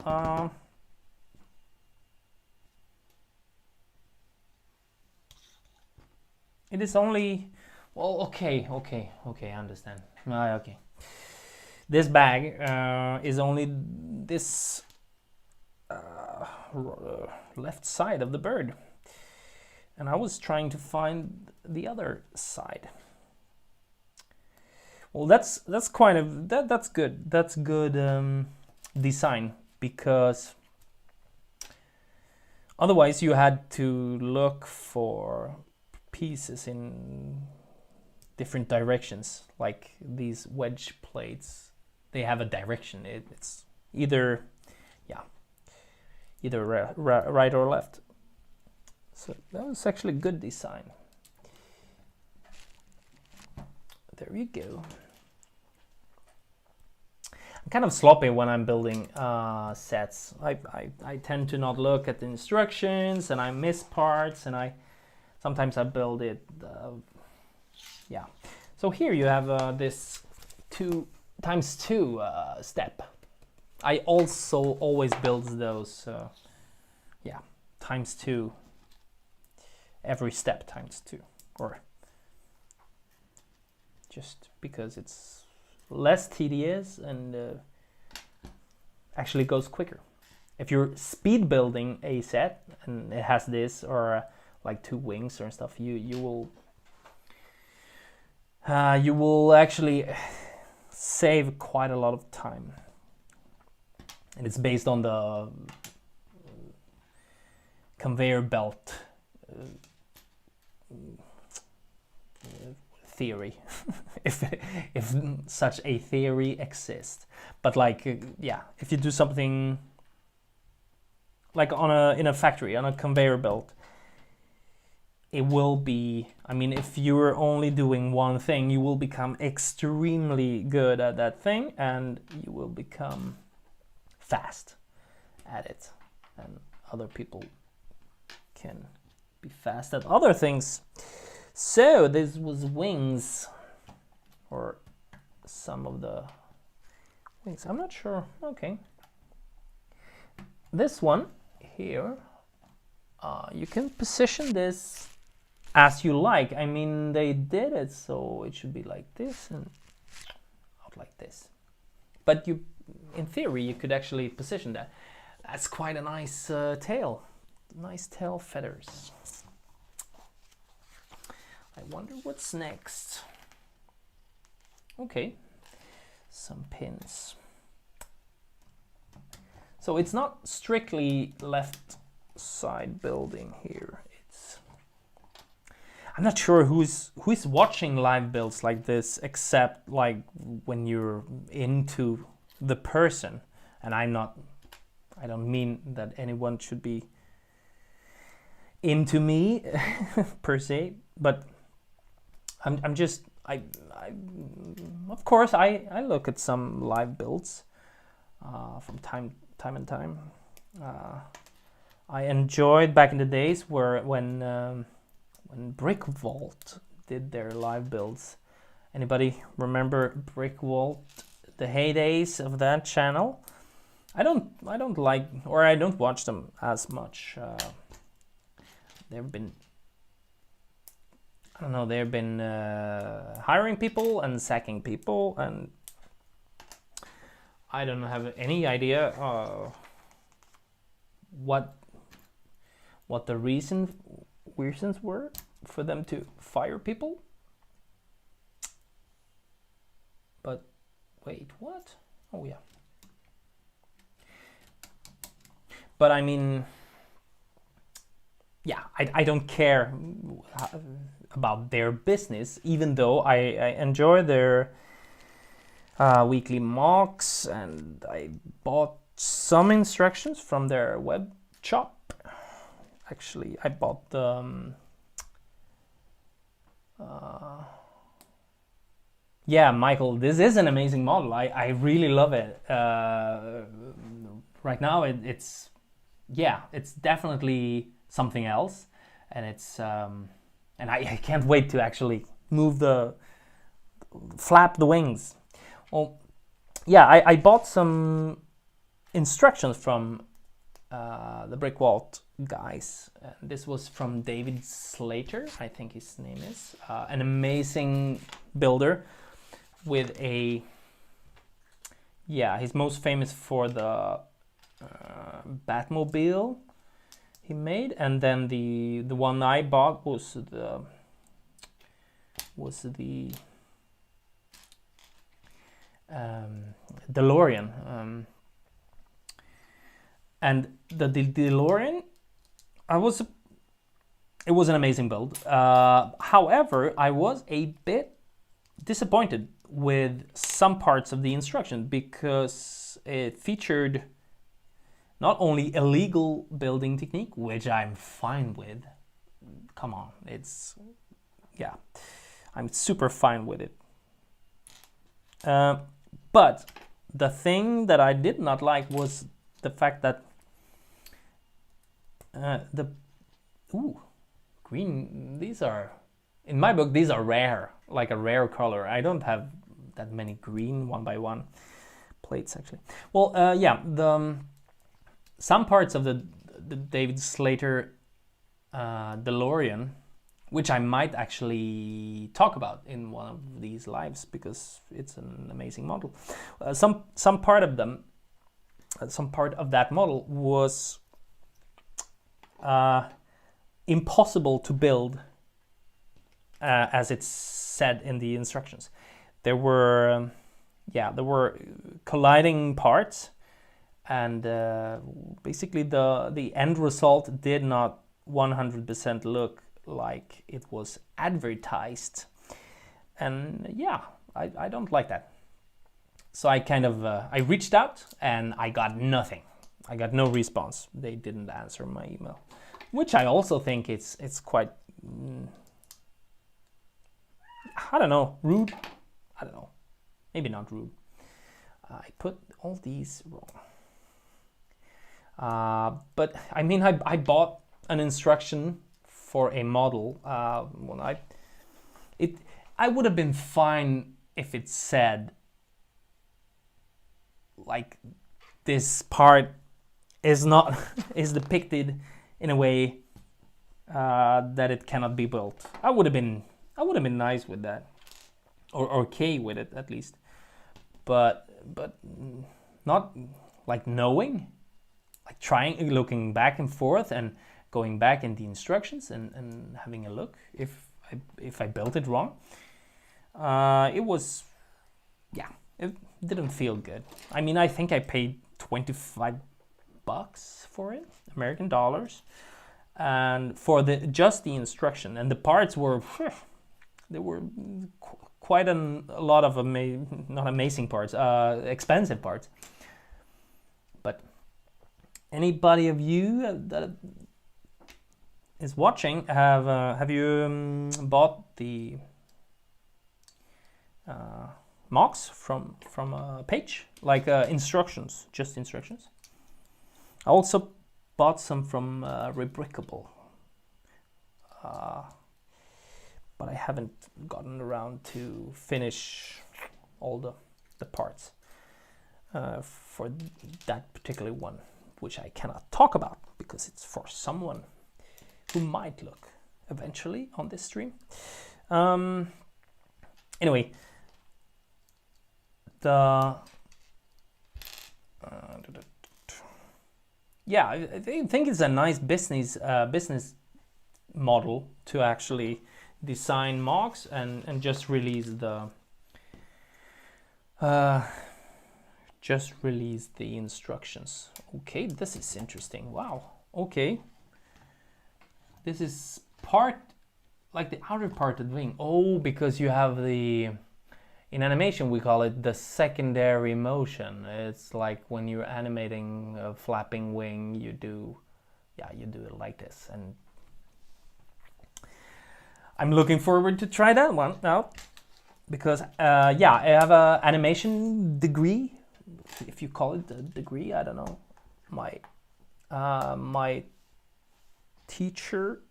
It is only. Well, okay, I understand. Okay. This bag is only this left side of the bird, and I was trying to find the other side. Well, that's quite that's good. That's good design, because otherwise you had to look for pieces in different directions, like these wedge plates. They have a direction. It's either, yeah, either right or left. So that was actually good design. There you go. I'm kind of sloppy when I'm building sets. I tend to not look at the instructions, and I miss parts, and sometimes I build it. Yeah. So here you have this 2x2 step. I also always build those. Yeah, ×2. Every step ×2, or just because it's less tedious and actually goes quicker. If you're speed building a set and it has this or like 2 wings or stuff, you will actually save quite a lot of time. And it's based on the conveyor belt theory, if such a theory exists. But like, yeah, if you do something like in a factory on a conveyor belt, it will be, I mean, if you're only doing one thing, you will become extremely good at that thing, and you will become fast at it, and other people can be fast at other things. So this was wings, or some of the wings. I'm not sure. Okay. This one here, you can position this as you like. I mean, they did it so it should be like this and out like this. But you, in theory, you could actually position that. That's quite a nice tail. Nice tail feathers. I wonder what's next. Okay, some pins. So it's not strictly left side building here. I'm not sure who's watching live builds like this, except like when you're into the person. And I don't mean that anyone should be into me per se, but I'm just of course I look at some live builds from time and time. I enjoyed back in the days when Brick Vault did their live builds. Anybody remember Brick Vault, the heydays of that channel? I don't like, or I don't watch them as much. They've been, I don't know, they've been hiring people and sacking people, and I don't have any idea what the reasons were for them to fire people. But wait, what? Oh yeah. But I mean, yeah, I don't care about their business, even though I enjoy their weekly mocks, and I bought some instructions from their web shop. Actually, I bought the yeah, Michael, this is an amazing model. I really love it. Right now it's yeah, it's definitely something else, and it's and I can't wait to actually flap the wings. Well, yeah, I bought some instructions from the Brick Vault guys. This was from David Slater, I think his name is, an amazing builder with a, yeah, he's most famous for the Batmobile he made, and then the one I bought was the DeLorean, and the DeLorean, it was an amazing build. However, I was a bit disappointed with some parts of the instruction because it featured not only illegal building technique, which I'm fine with. Come on, I'm super fine with it. But the thing that I did not like was the fact that green, these are, in my book, these are rare, like a rare color. I don't have that many green 1x1 plates actually. Well, some parts of the David Slater DeLorean, which I might actually talk about in one of these lives because it's an amazing model. Some part of that model was impossible to build, as it's said in the instructions. There were colliding parts, and basically the end result did not 100% look like it was advertised, and I don't like that. So I kind of I reached out and I got nothing. I got no response. They didn't answer my email, which I also think it's quite I don't know, rude. I don't know, maybe not rude. I put all these wrong. But I mean, I bought an instruction for a model. I would have been fine if it said like this part is not is depicted in a way that it cannot be built. I would have been nice with that, or okay with it at least. But not like knowing, like trying, looking back and forth and going back in the instructions and having a look if I built it wrong. It didn't feel good. I mean, I think I paid $25 for it, American dollars, and for just the instruction, and the parts were they were quite a lot of not amazing parts, expensive parts. But anybody of you that is watching, have you bought the mocks from a page, like instructions, just instructions? I also bought some from Rebrickable, but I haven't gotten around to finish all the parts for that particular one, which I cannot talk about because it's for someone who might look eventually on this stream. Anyway, I think it's a nice business model to actually design mocks and just release the instructions. Okay, this is interesting. Wow. Okay, this is part, like the outer part of the wing. Oh, because you have in animation we call it the secondary motion. It's like when you're animating a flapping wing, you do it like this. And I'm looking forward to try that one out because I have an animation degree, if you call it a degree. I don't know. My teacher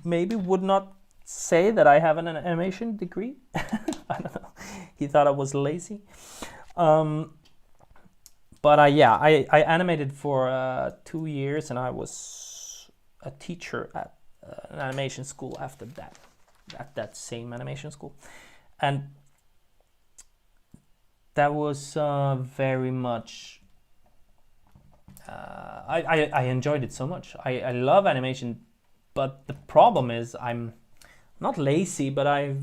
maybe would not say that I have an animation degree. I don't know. He thought I was lazy. But I animated for 2 years, and I was a teacher at an animation school after that, at that same animation school. And that was very much, I enjoyed it so much. I love animation, but the problem is I'm not lazy, but I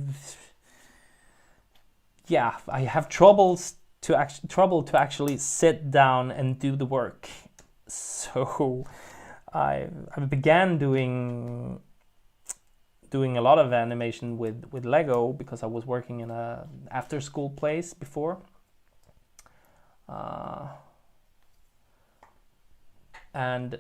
have trouble to actually sit down and do the work. So I began doing doing a lot of animation with Lego because I was working in a after school place before. And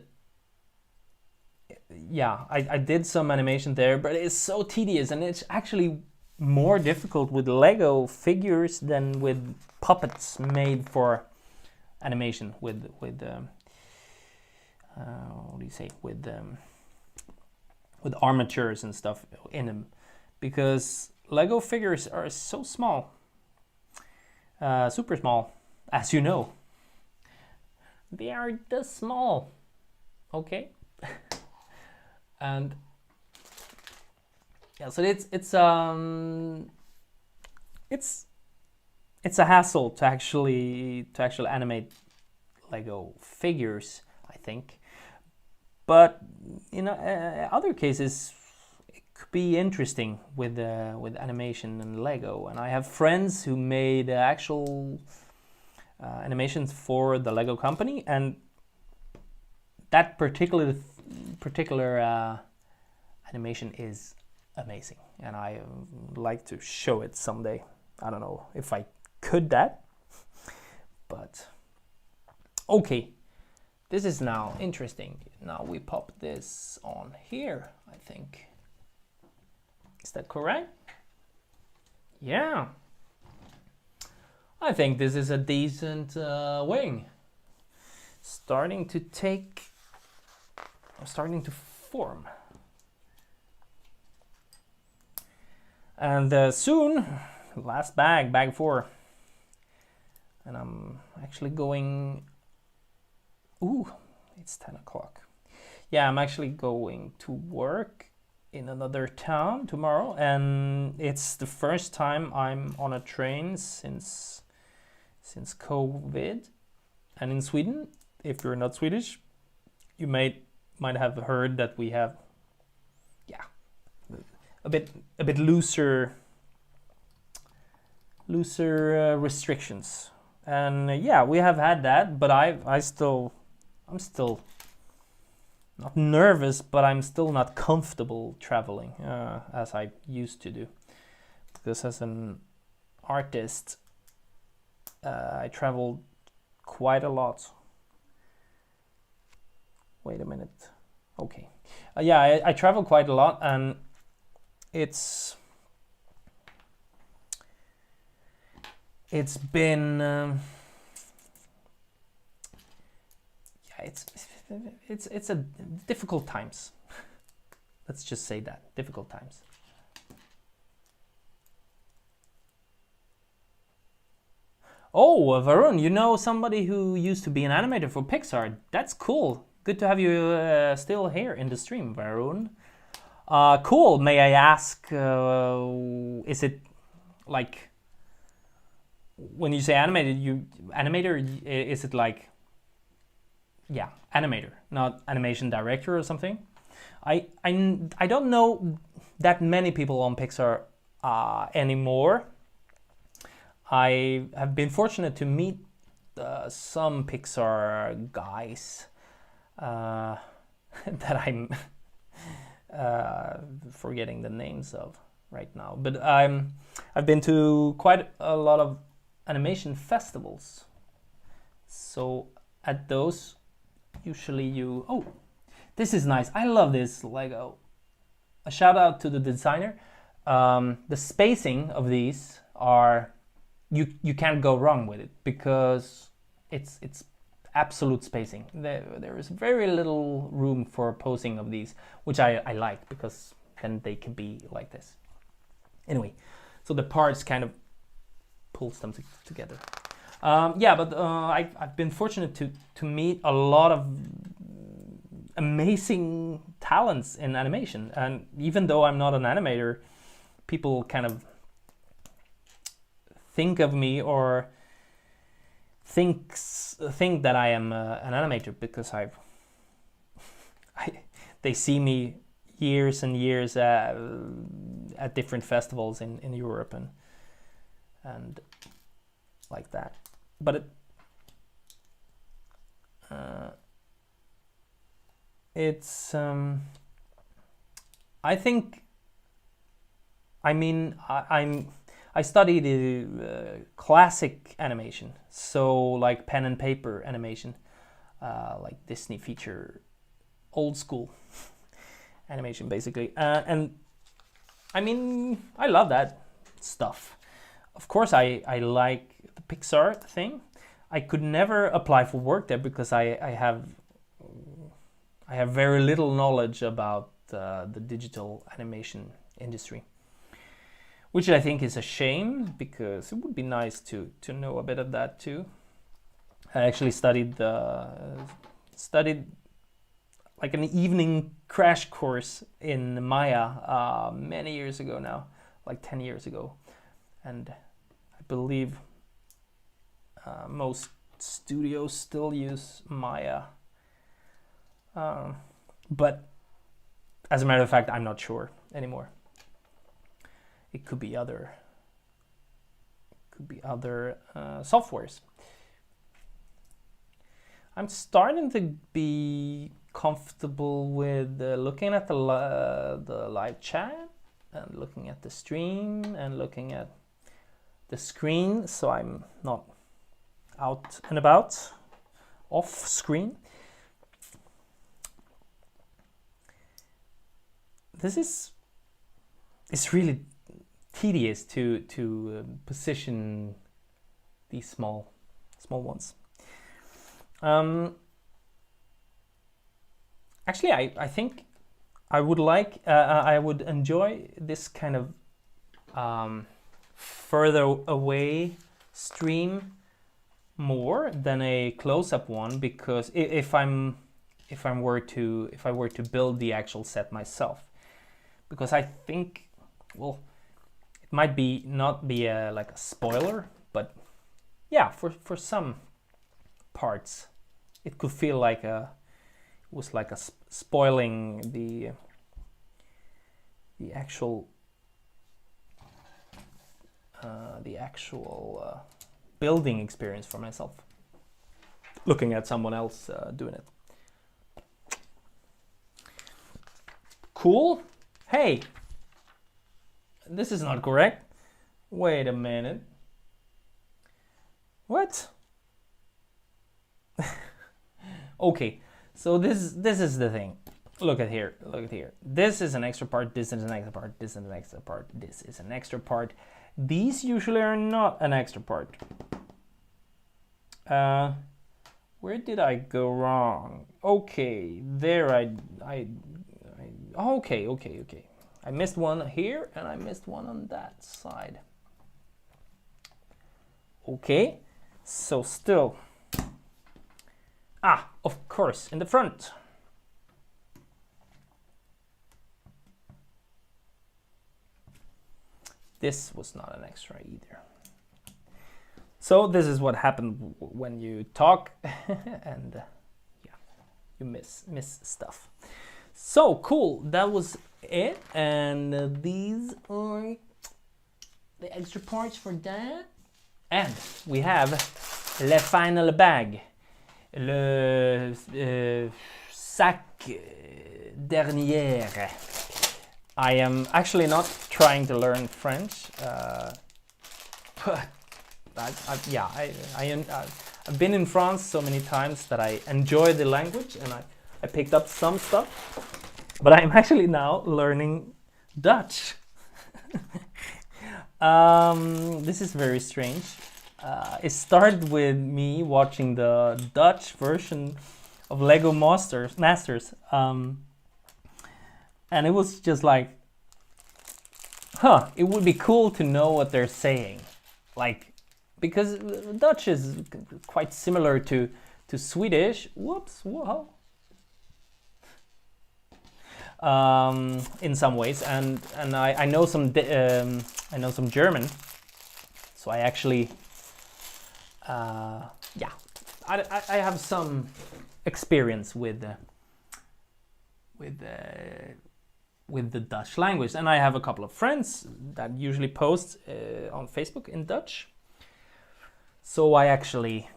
yeah, I did some animation there, but it's so tedious, and it's actually more difficult with Lego figures than with puppets made for animation with what do you say, with armatures and stuff in them, because Lego figures are so small, super small, as you know. They are this small, okay. And yeah, so it's a hassle to actually animate Lego figures, I think. But in other cases, it could be interesting with animation and Lego. And I have friends who made actual animations for the Lego company, and that particular animation is amazing, and I like to show it someday. I don't know if I could that, but okay, this is now interesting. Now we pop this on here, I think. Is that correct? Yeah, I think this is a decent wing. Starting to form. And soon, last bag 4. And I'm actually going, ooh, it's 10 o'clock. Yeah, I'm actually going to work in another town tomorrow, and it's the first time I'm on a train since COVID. And in Sweden, if you're not Swedish, you might have heard that we have, yeah, a bit looser restrictions. And yeah, we have had that, but I'm still not nervous, but I'm still not comfortable traveling as I used to do, because as an artist, I traveled quite a lot. Wait a minute. Okay. Yeah, I travel quite a lot, and it's been yeah, it's a difficult times. Let's just say that, difficult times. Oh, Varun, you know somebody who used to be an animator for Pixar. That's cool. Good to have you still here in the stream, Varun. Cool. May I ask, is it like, when you say animator, is it like, yeah, animator, not animation director or something? I don't know that many people on Pixar anymore. I have been fortunate to meet some Pixar guys that I'm forgetting the names of right now. But I've been to quite a lot of animation festivals. So at those, usually oh, this is nice. I love this Lego. A shout out to the designer. The spacing of these are, you can't go wrong with it, because it's absolute spacing. There is very little room for posing of these, which I like, because then they can be like this. Anyway, so the parts kind of pulls them together. Yeah, but I've been fortunate to meet a lot of amazing talents in animation, and even though I'm not an animator, people kind of think of me, or think that I am an animator, because they see me years and years at different festivals in Europe and like that. But it's I think I mean, I studied classic animation, so like pen and paper animation, like Disney feature, old school animation basically, and I mean, I love that stuff. Of course, I like the Pixar thing. I could never apply for work there because I have very little knowledge about the digital animation industry, which I think is a shame because it would be nice to know a bit of that too. I actually studied like an evening crash course in Maya many years ago now, like 10 years ago, and I believe most studios still use Maya, but as a matter of fact, I'm not sure anymore. It could be other softwares. I'm starting to be comfortable with looking at the live chat and looking at the stream and looking at the screen, so I'm not out and about off screen. It's really tedious to position these small ones. Actually, I think I would enjoy this kind of further away stream more than a close-up one, because if I were to build the actual set myself, because I think, well, it might not be like a spoiler, but yeah, for some parts it could feel like spoiling the actual building experience for myself, looking at someone else doing it. Cool. Hey, this is not correct. Wait a minute. What? Okay, so this is the thing. Look at here. This is an extra part. This is an extra part. This is an extra part. This is an extra part. These usually are not an extra part. Where did I go wrong? Okay, there okay. I missed one here and I missed one on that side. Okay, so still. Of course, in the front. This was not an extra either. So this is what happened when you talk and yeah, you miss stuff. So cool, that was it, and these are the extra parts for that. And we have le final bag, le sac dernier. I am actually not trying to learn French, but I've been in France so many times that I enjoy the language, and I picked up some stuff, but I'm actually now learning Dutch. This is very strange. It started with me watching the Dutch version of Lego Masters, and it was just like, it would be cool to know what they're saying, like, because Dutch is quite similar to Swedish. Whoa. In some ways, and I know some German, so I actually I have some experience with the Dutch language, and I have a couple of friends that usually post on Facebook in Dutch. So I actually,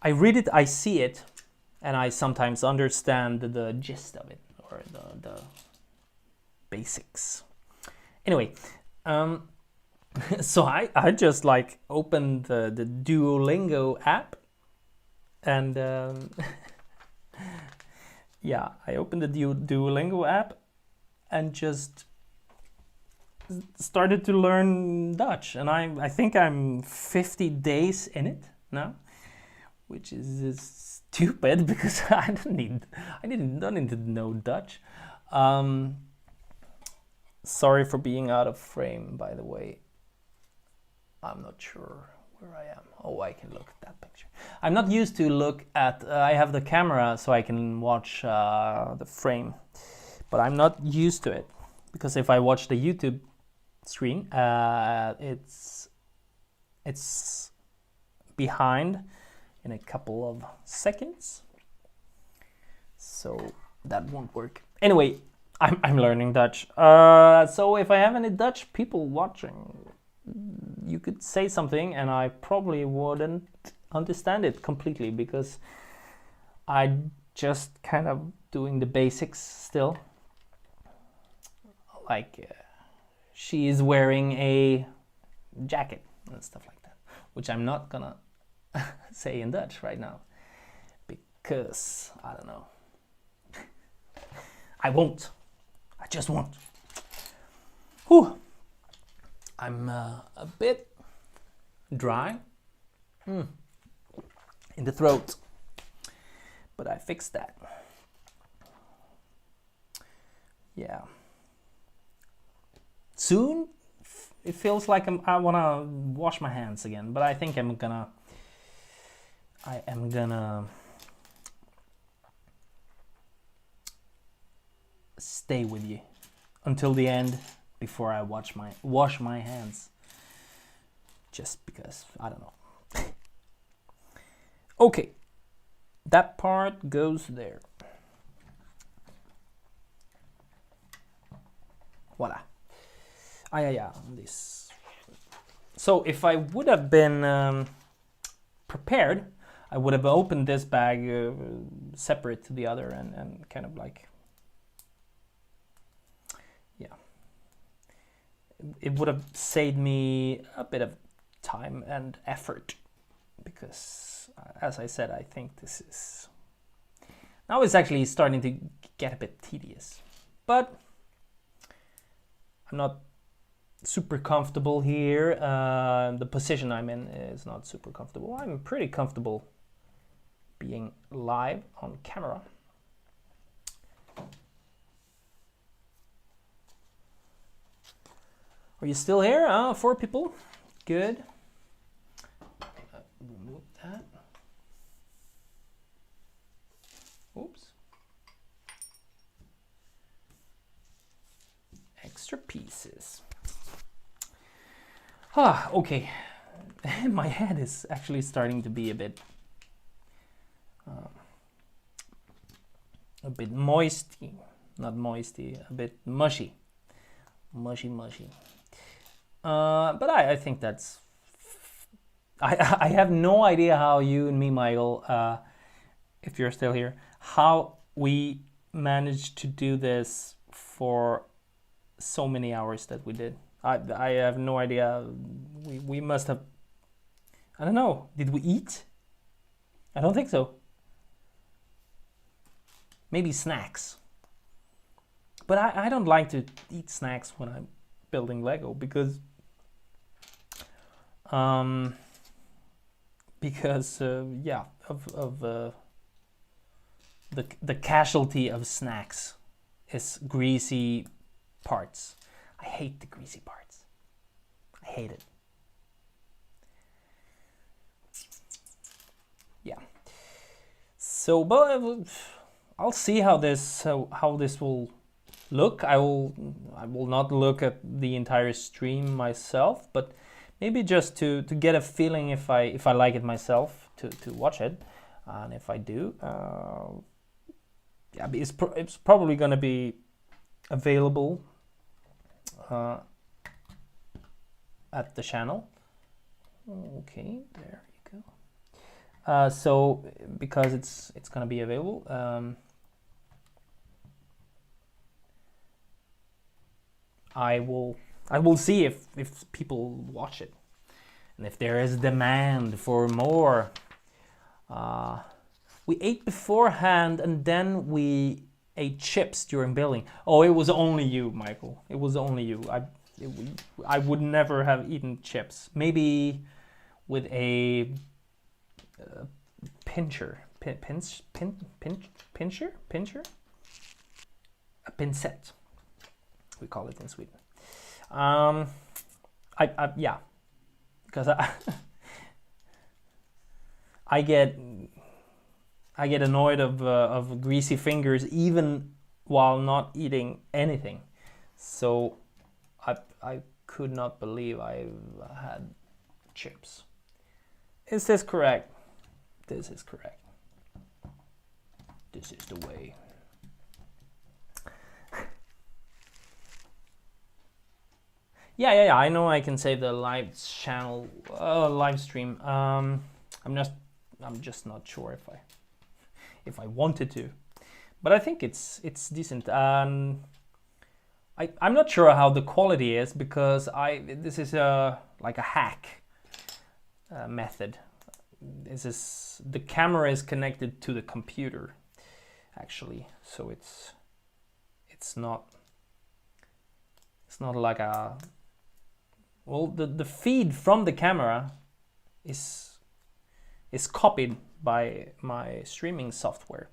I read it, I see it, and I sometimes understand the gist of it, or the basics. Anyway, so I just like opened the Duolingo app, and yeah, I opened the Duolingo app and just started to learn Dutch, and I think I'm 50 days in it now, which is stupid because I don't need to know Dutch. Sorry for being out of frame, by the way. I'm not sure where I am. Oh, I can look at that picture. I'm not used to look at. I have the camera so I can watch the frame, but I'm not used to it because if I watch the YouTube screen, it's behind in a couple of seconds, so that won't work. Anyway, I'm learning Dutch. So if I have any Dutch people watching, you could say something and I probably wouldn't understand it completely because I just kind of doing the basics still. Like she is wearing a jacket and stuff like that, which I'm not gonna say in Dutch right now because I don't know. I won't. I just won't. Whew. I'm a bit dry in the throat, but I fixed that. Yeah. Soon, it feels like I want to wash my hands again, but I think I am gonna stay with you until the end before I wash my hands, just because I don't know. Okay, that part goes there. Voila. Yeah, this. So if I would have been prepared, I would have opened this bag separate to the other and kind of like, yeah. It would have saved me a bit of time and effort because, as I said, I think this is... Now it's actually starting to get a bit tedious. But I'm not super comfortable here. The position I'm in is not super comfortable. I'm pretty comfortable being live on camera. Are you still here? 4 people. Good. Remove that. Oops. Extra pieces. Okay. My head is actually starting to be a bit moisty. Not moisty, a bit mushy. Mushy. But I think that's... I have no idea how you and me, Michael, if you're still here, how we managed to do this for so many hours that we did. I have no idea. We must have... I don't know. Did we eat? I don't think so. Maybe snacks. But I don't like to eat snacks when I'm building Lego because yeah, of the casualty of snacks is greasy parts. I hate the greasy parts. I hate it. Yeah. So, but I'll see how this will look. I will not look at the entire stream myself, but maybe just to get a feeling if I like it myself to watch it, and if I do, yeah, it's probably gonna be available at the channel. Okay, there you go. So because it's gonna be available, I will I will see if people watch it and if there is demand for more. We ate beforehand and then we ate chips during building. Oh, it was only you, Michael. It was only you. I would never have eaten chips. Maybe with a pincher. Pincher? A pincette. We call it in Sweden. Yeah, because I get annoyed of greasy fingers even while not eating anything. So I could not believe I've had chips. Is this correct? This is correct. This is the way. Yeah. I know I can save the live channel, live stream. I'm just not sure if I wanted to, but I think it's decent. I'm not sure how the quality is because this is like a hack method. The camera is connected to the computer actually, so it's not like a, well, the feed from the camera is copied by my streaming software,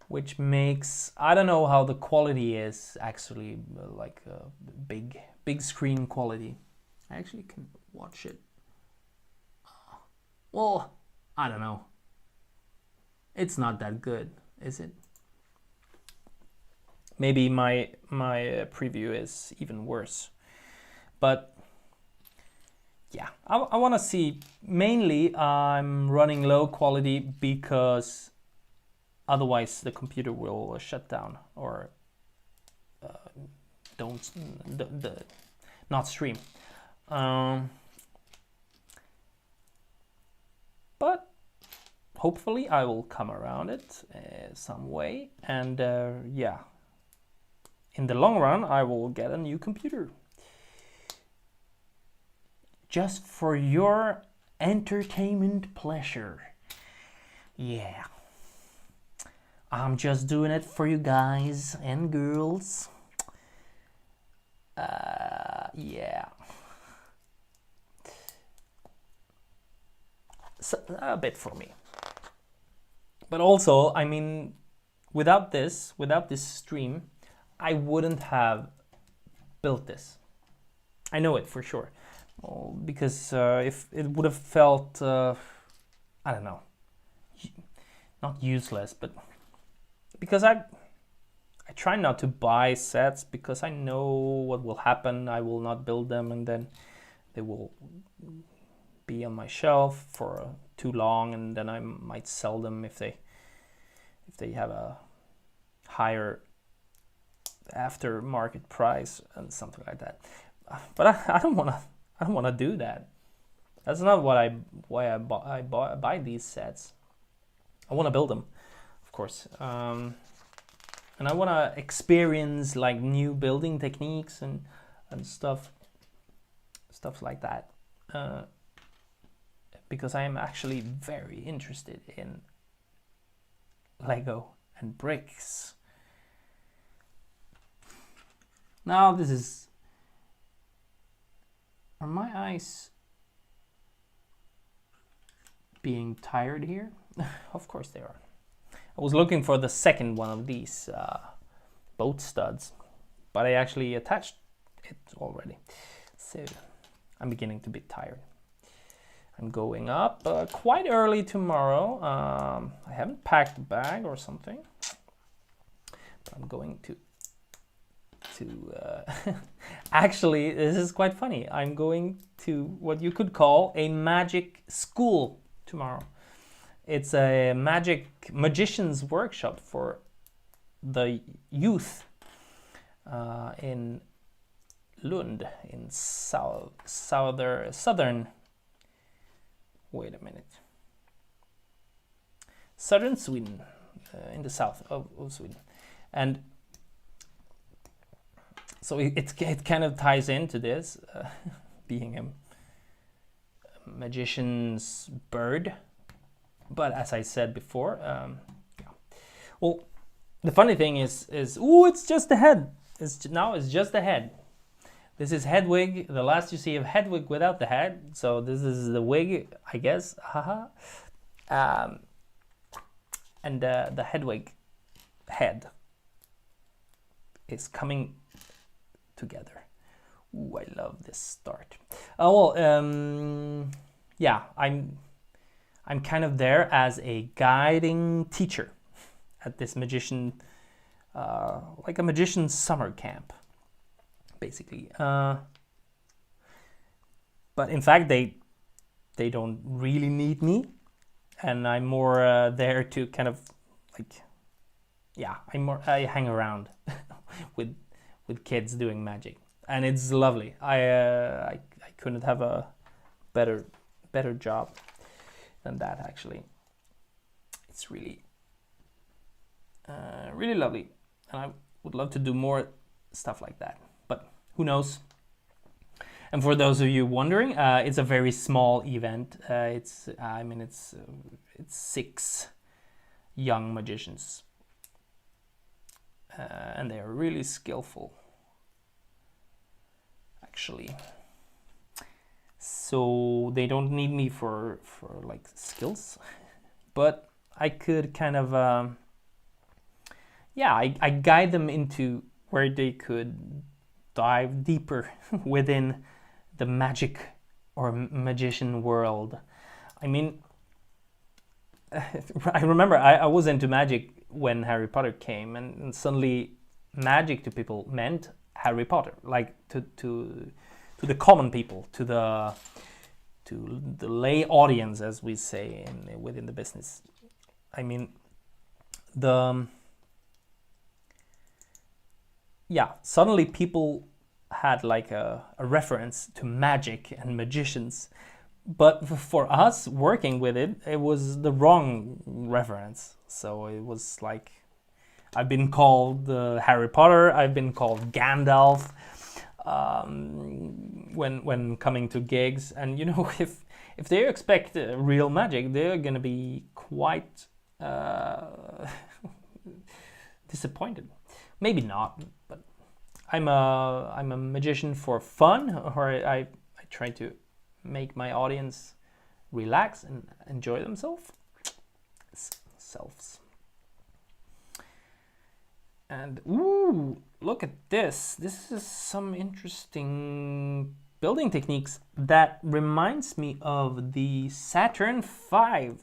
which makes, I don't know how the quality is actually, like big screen quality. I actually can watch it. Well, I don't know. It's not that good, is it? Maybe my preview is even worse. But yeah, I want to see, mainly I'm running low quality because otherwise the computer will shut down or not stream. But hopefully I will come around it some way, and yeah, in the long run I will get a new computer. Just for your entertainment pleasure. Yeah. I'm just doing it for you guys and girls. Yeah. So, a bit for me. But also, I mean, without this stream, I wouldn't have built this. I know it for sure. Well, because if it would have felt, I don't know, not useless, but because I try not to buy sets because I know what will happen. I will not build them, and then they will be on my shelf for too long, and then I might sell them if they have a higher aftermarket price and something like that. But I don't want to do that. That's not why I buy these sets. I want to build them, of course, and I want to experience like new building techniques and stuff like that, because I am actually very interested in Lego and bricks. Now this is, are my eyes being tired here? Of course they are. I was looking for the second one of these boat studs, but I actually attached it already. So I'm beginning to be tired. I'm going up quite early tomorrow. I haven't packed a bag or something, but I'm going to actually, this is quite funny. I'm going to what you could call a magic school tomorrow. It's a magician's workshop for the youth in Lund, in southern. Wait a minute. Southern Sweden, in the south of Sweden, and so it kind of ties into this, being a magician's bird. But as I said before, yeah. Well, the funny thing is it's just the head. It's just the head. This is Hedwig, the last you see of Hedwig without the head. So this is the wig, I guess. Haha. And the Hedwig head is coming together. Ooh, I love this start. Oh well, yeah, I'm kind of there as a guiding teacher at this magician, like a magician's summer camp, basically. But in fact, they don't really need me, and I'm more there to kind of like, yeah, I hang around with kids doing magic, and it's lovely. I couldn't have a better job than that, actually. It's really really lovely, and I would love to do more stuff like that, but who knows. And for those of you wondering, it's a very small event. It's 6 young magicians, and they are really skillful, actually. So they don't need me for like skills, but I could kind of yeah, I guide them into where they could dive deeper within the magic or magician world. I mean, I remember I was into magic when Harry Potter came, and suddenly magic to people meant Harry Potter, like to the common people, to the lay audience, as we say within the business. I mean, suddenly people had like a reference to magic and magicians, but for us working with it, it was the wrong reference. So it was like, I've been called Harry Potter, I've been called Gandalf when coming to gigs, and you know, if they expect real magic, they're gonna be quite disappointed. Maybe not, but I'm a magician for fun, or I try to make my audience relax and enjoy themselves. And ooh, look at this. This is some interesting building techniques that reminds me of the Saturn V,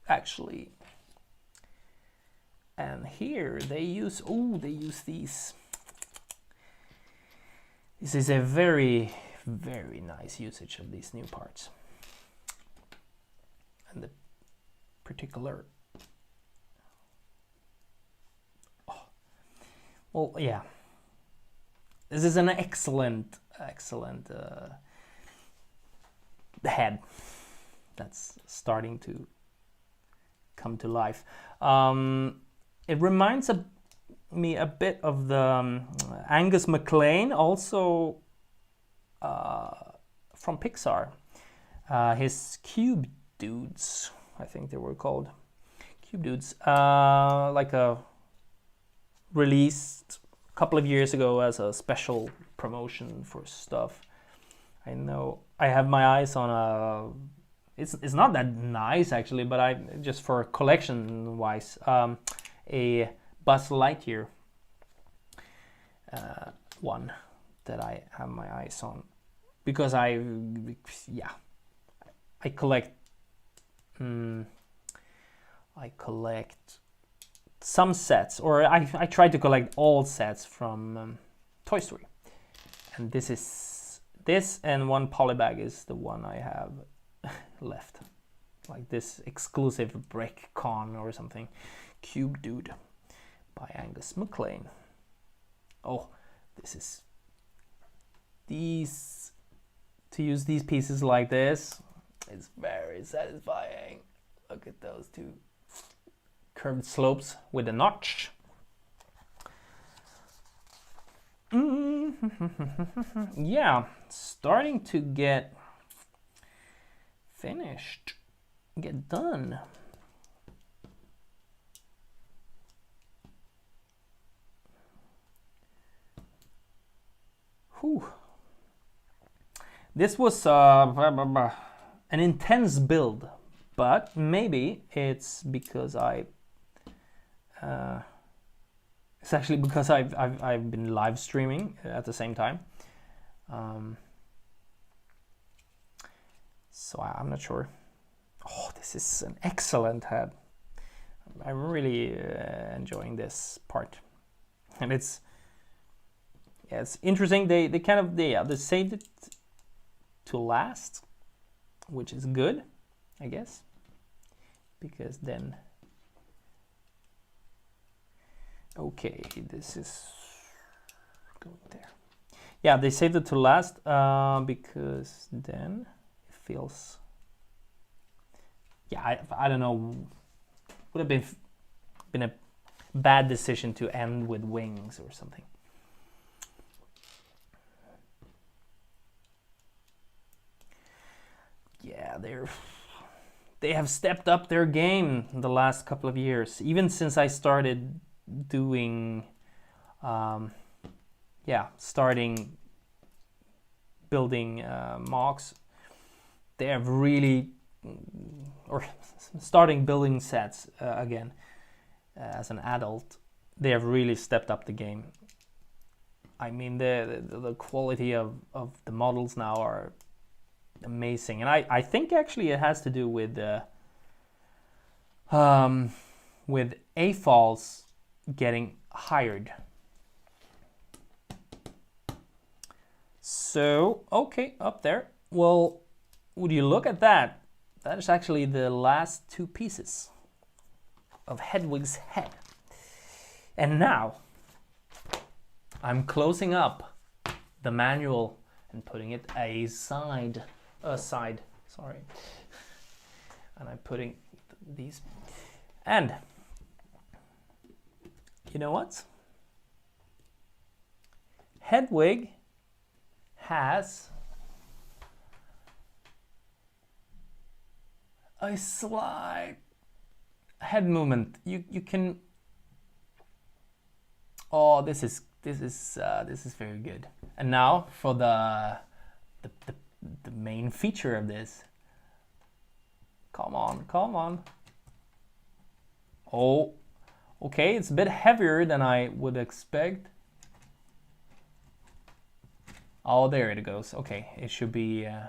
actually. And here they use these. This is a very, very nice usage of these new parts. And the particular... Oh. Well, yeah. This is an excellent head that's starting to come to life. It reminds me a bit of the Angus MacLane, also from Pixar. His Cube Dudes, I think they were called. Cube Dudes, like a released a couple of years ago as a special promotion for stuff. I know I have my eyes on a... It's not that nice actually, but I just for collection wise, a Buzz Lightyear one that I have my eyes on, because I collect some sets, or I try to collect all sets from Toy Story, and this and one polybag is the one I have left, like this exclusive Brick Con or something, Cube Dude by Angus MacLane. Oh, to use these pieces like this, it's very satisfying. Look at those two curved slopes with a notch. And Yeah, starting to get finished, get done. Whew. This was an intense build, but maybe it's because it's actually because I've been live streaming at the same time, so I'm not sure. Oh, this is an excellent head. I'm really enjoying this part, and it's interesting. They kind of they saved it to last, which is good, I guess, because then okay, this is going there. Yeah, they saved it to last because then it feels, yeah, I don't know, would have been a bad decision to end with wings or something. Yeah, they have stepped up their game in the last couple of years, even since I started doing starting building mocks. They have really or starting building sets again as an adult. They have really stepped up the game. I mean, the quality of the models now are amazing, and I think actually it has to do with AFOLs getting hired. So okay, up there. Well, would you look at that? That is actually the last two pieces of Hedwig's head. And now I'm closing up the manual and putting it aside, sorry. And I'm putting these, and you know what? Hedwig has a slight head movement. You can. Oh, this is very good. And now for the main feature of this. Come on. Oh, okay, it's a bit heavier than I would expect. Oh, there it goes. Okay, it should be, yeah.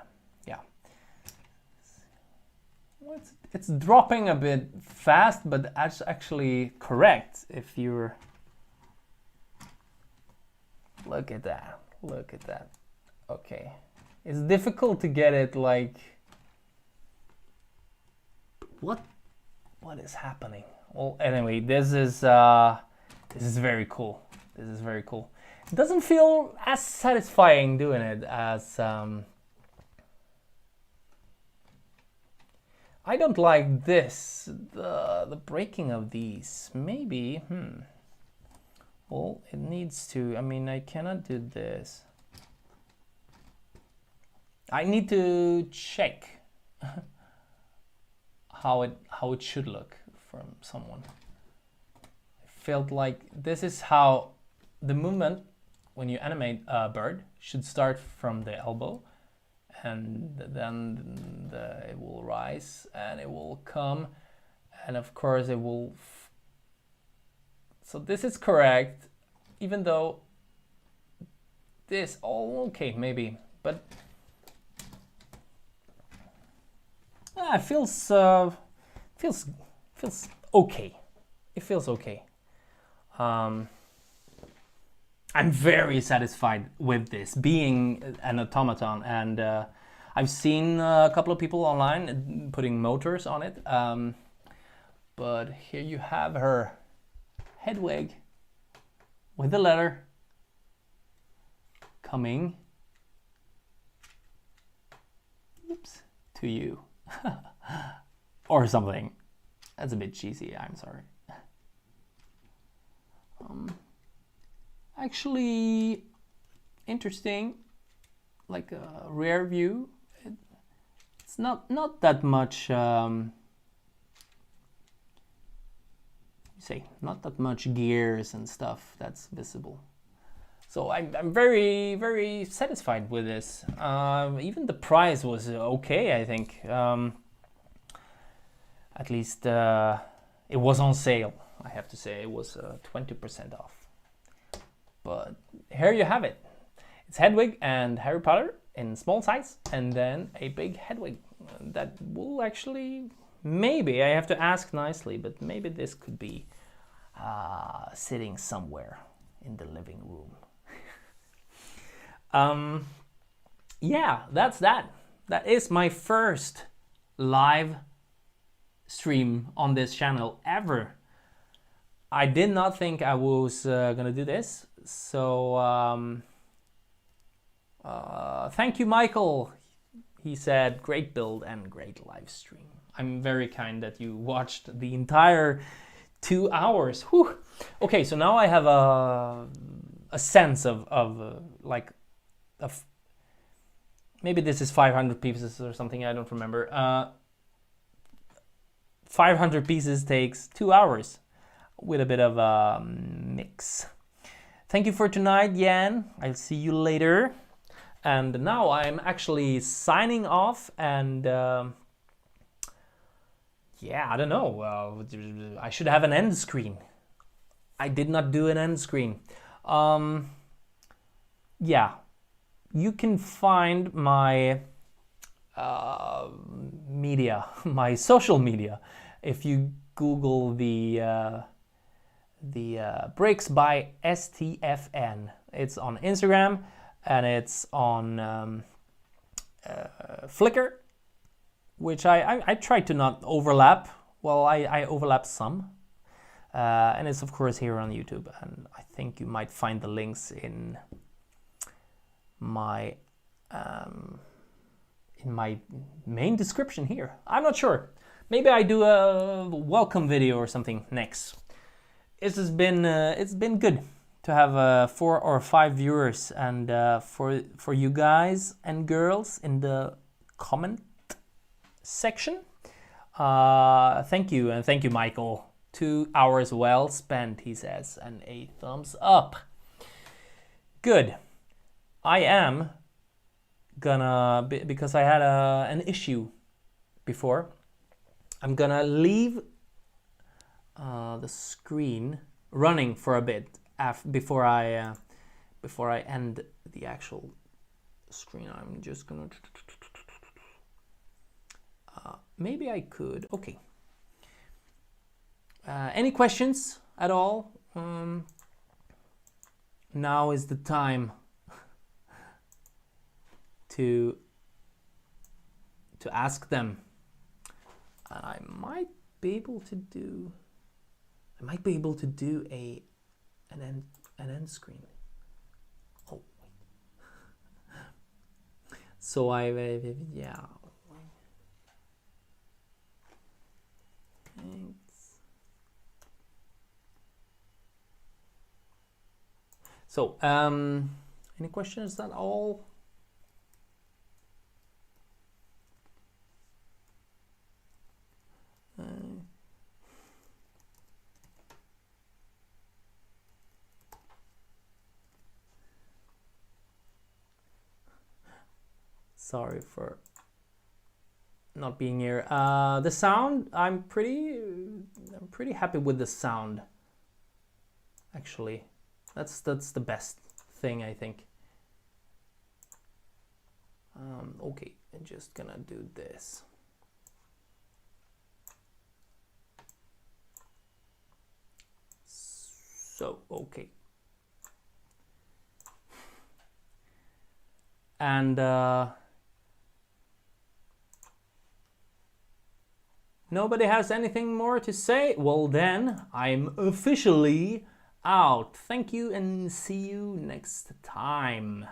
Well, it's dropping a bit fast, but that's actually correct if you're... Look at that. Okay. It's difficult to get it like... What is happening? Well, anyway, this is very cool. It doesn't feel as satisfying doing it as I don't like this, the breaking of these. Maybe, well, it needs to, I mean, I cannot do this. I need to check how it should look from someone. I felt like this is how the movement when you animate a bird should start from the elbow, and then it will rise and it will come, and of course it will so this is correct, even though this okay maybe, but it feels okay. It feels okay. I'm very satisfied with this being an automaton, and I've seen a couple of people online putting motors on it, but here you have her, Hedwig, with the letter coming, to you. Or something. That's a bit cheesy, I'm sorry. Actually, interesting, like a rear view. It's not that much. Not that much gears and stuff that's visible. So I'm very, very satisfied with this. Even the price was okay, I think. At least it was on sale, I have to say. It was 20% off. But here you have it. It's Hedwig and Harry Potter in small size, and then a big Hedwig that will actually, maybe, I have to ask nicely, but maybe this could be sitting somewhere in the living room. Yeah, that's that. That is my first live stream on this channel ever. I did not think I was gonna do this, so thank you, Michael. He said great build and great live stream. I'm very kind that you watched the entire 2 hours. Whew. Okay, so now I have a sense of maybe this is 500 pieces or something, I don't remember. 500 pieces takes 2 hours with a bit of a mix. Thank you for tonight, Jan. I'll see you later. And now I'm actually signing off, and yeah, I don't know. I should have an end screen. I did not do an end screen. Yeah, you can find my media, my social media, if you Google the Breaks by STFN. It's on Instagram and it's on Flickr, which I try to not overlap. Well, I overlap some. And it's of course here on YouTube, and I think you might find the links in my main description here. I'm not sure. Maybe I do a welcome video or something next. It's been good to have 4 or 5 viewers, and for you guys and girls in the comment section. Thank you, and thank you, Michael. 2 hours well spent, he says, and a thumbs up. Good. I am gonna, because I had an issue before, I'm gonna leave the screen running for a bit before I end the actual screen. I'm just gonna maybe I could. Okay. Any questions at all? Now is the time to ask them. And I might be able to do an end screen. Oh, so yeah. Thanks. So, any questions? Is that all? Sorry for not being here. The sound, I'm pretty happy with the sound. Actually, that's the best thing, I think. Okay, I'm just gonna do this. So, okay. And nobody has anything more to say? Well then, I'm officially out. Thank you and see you next time.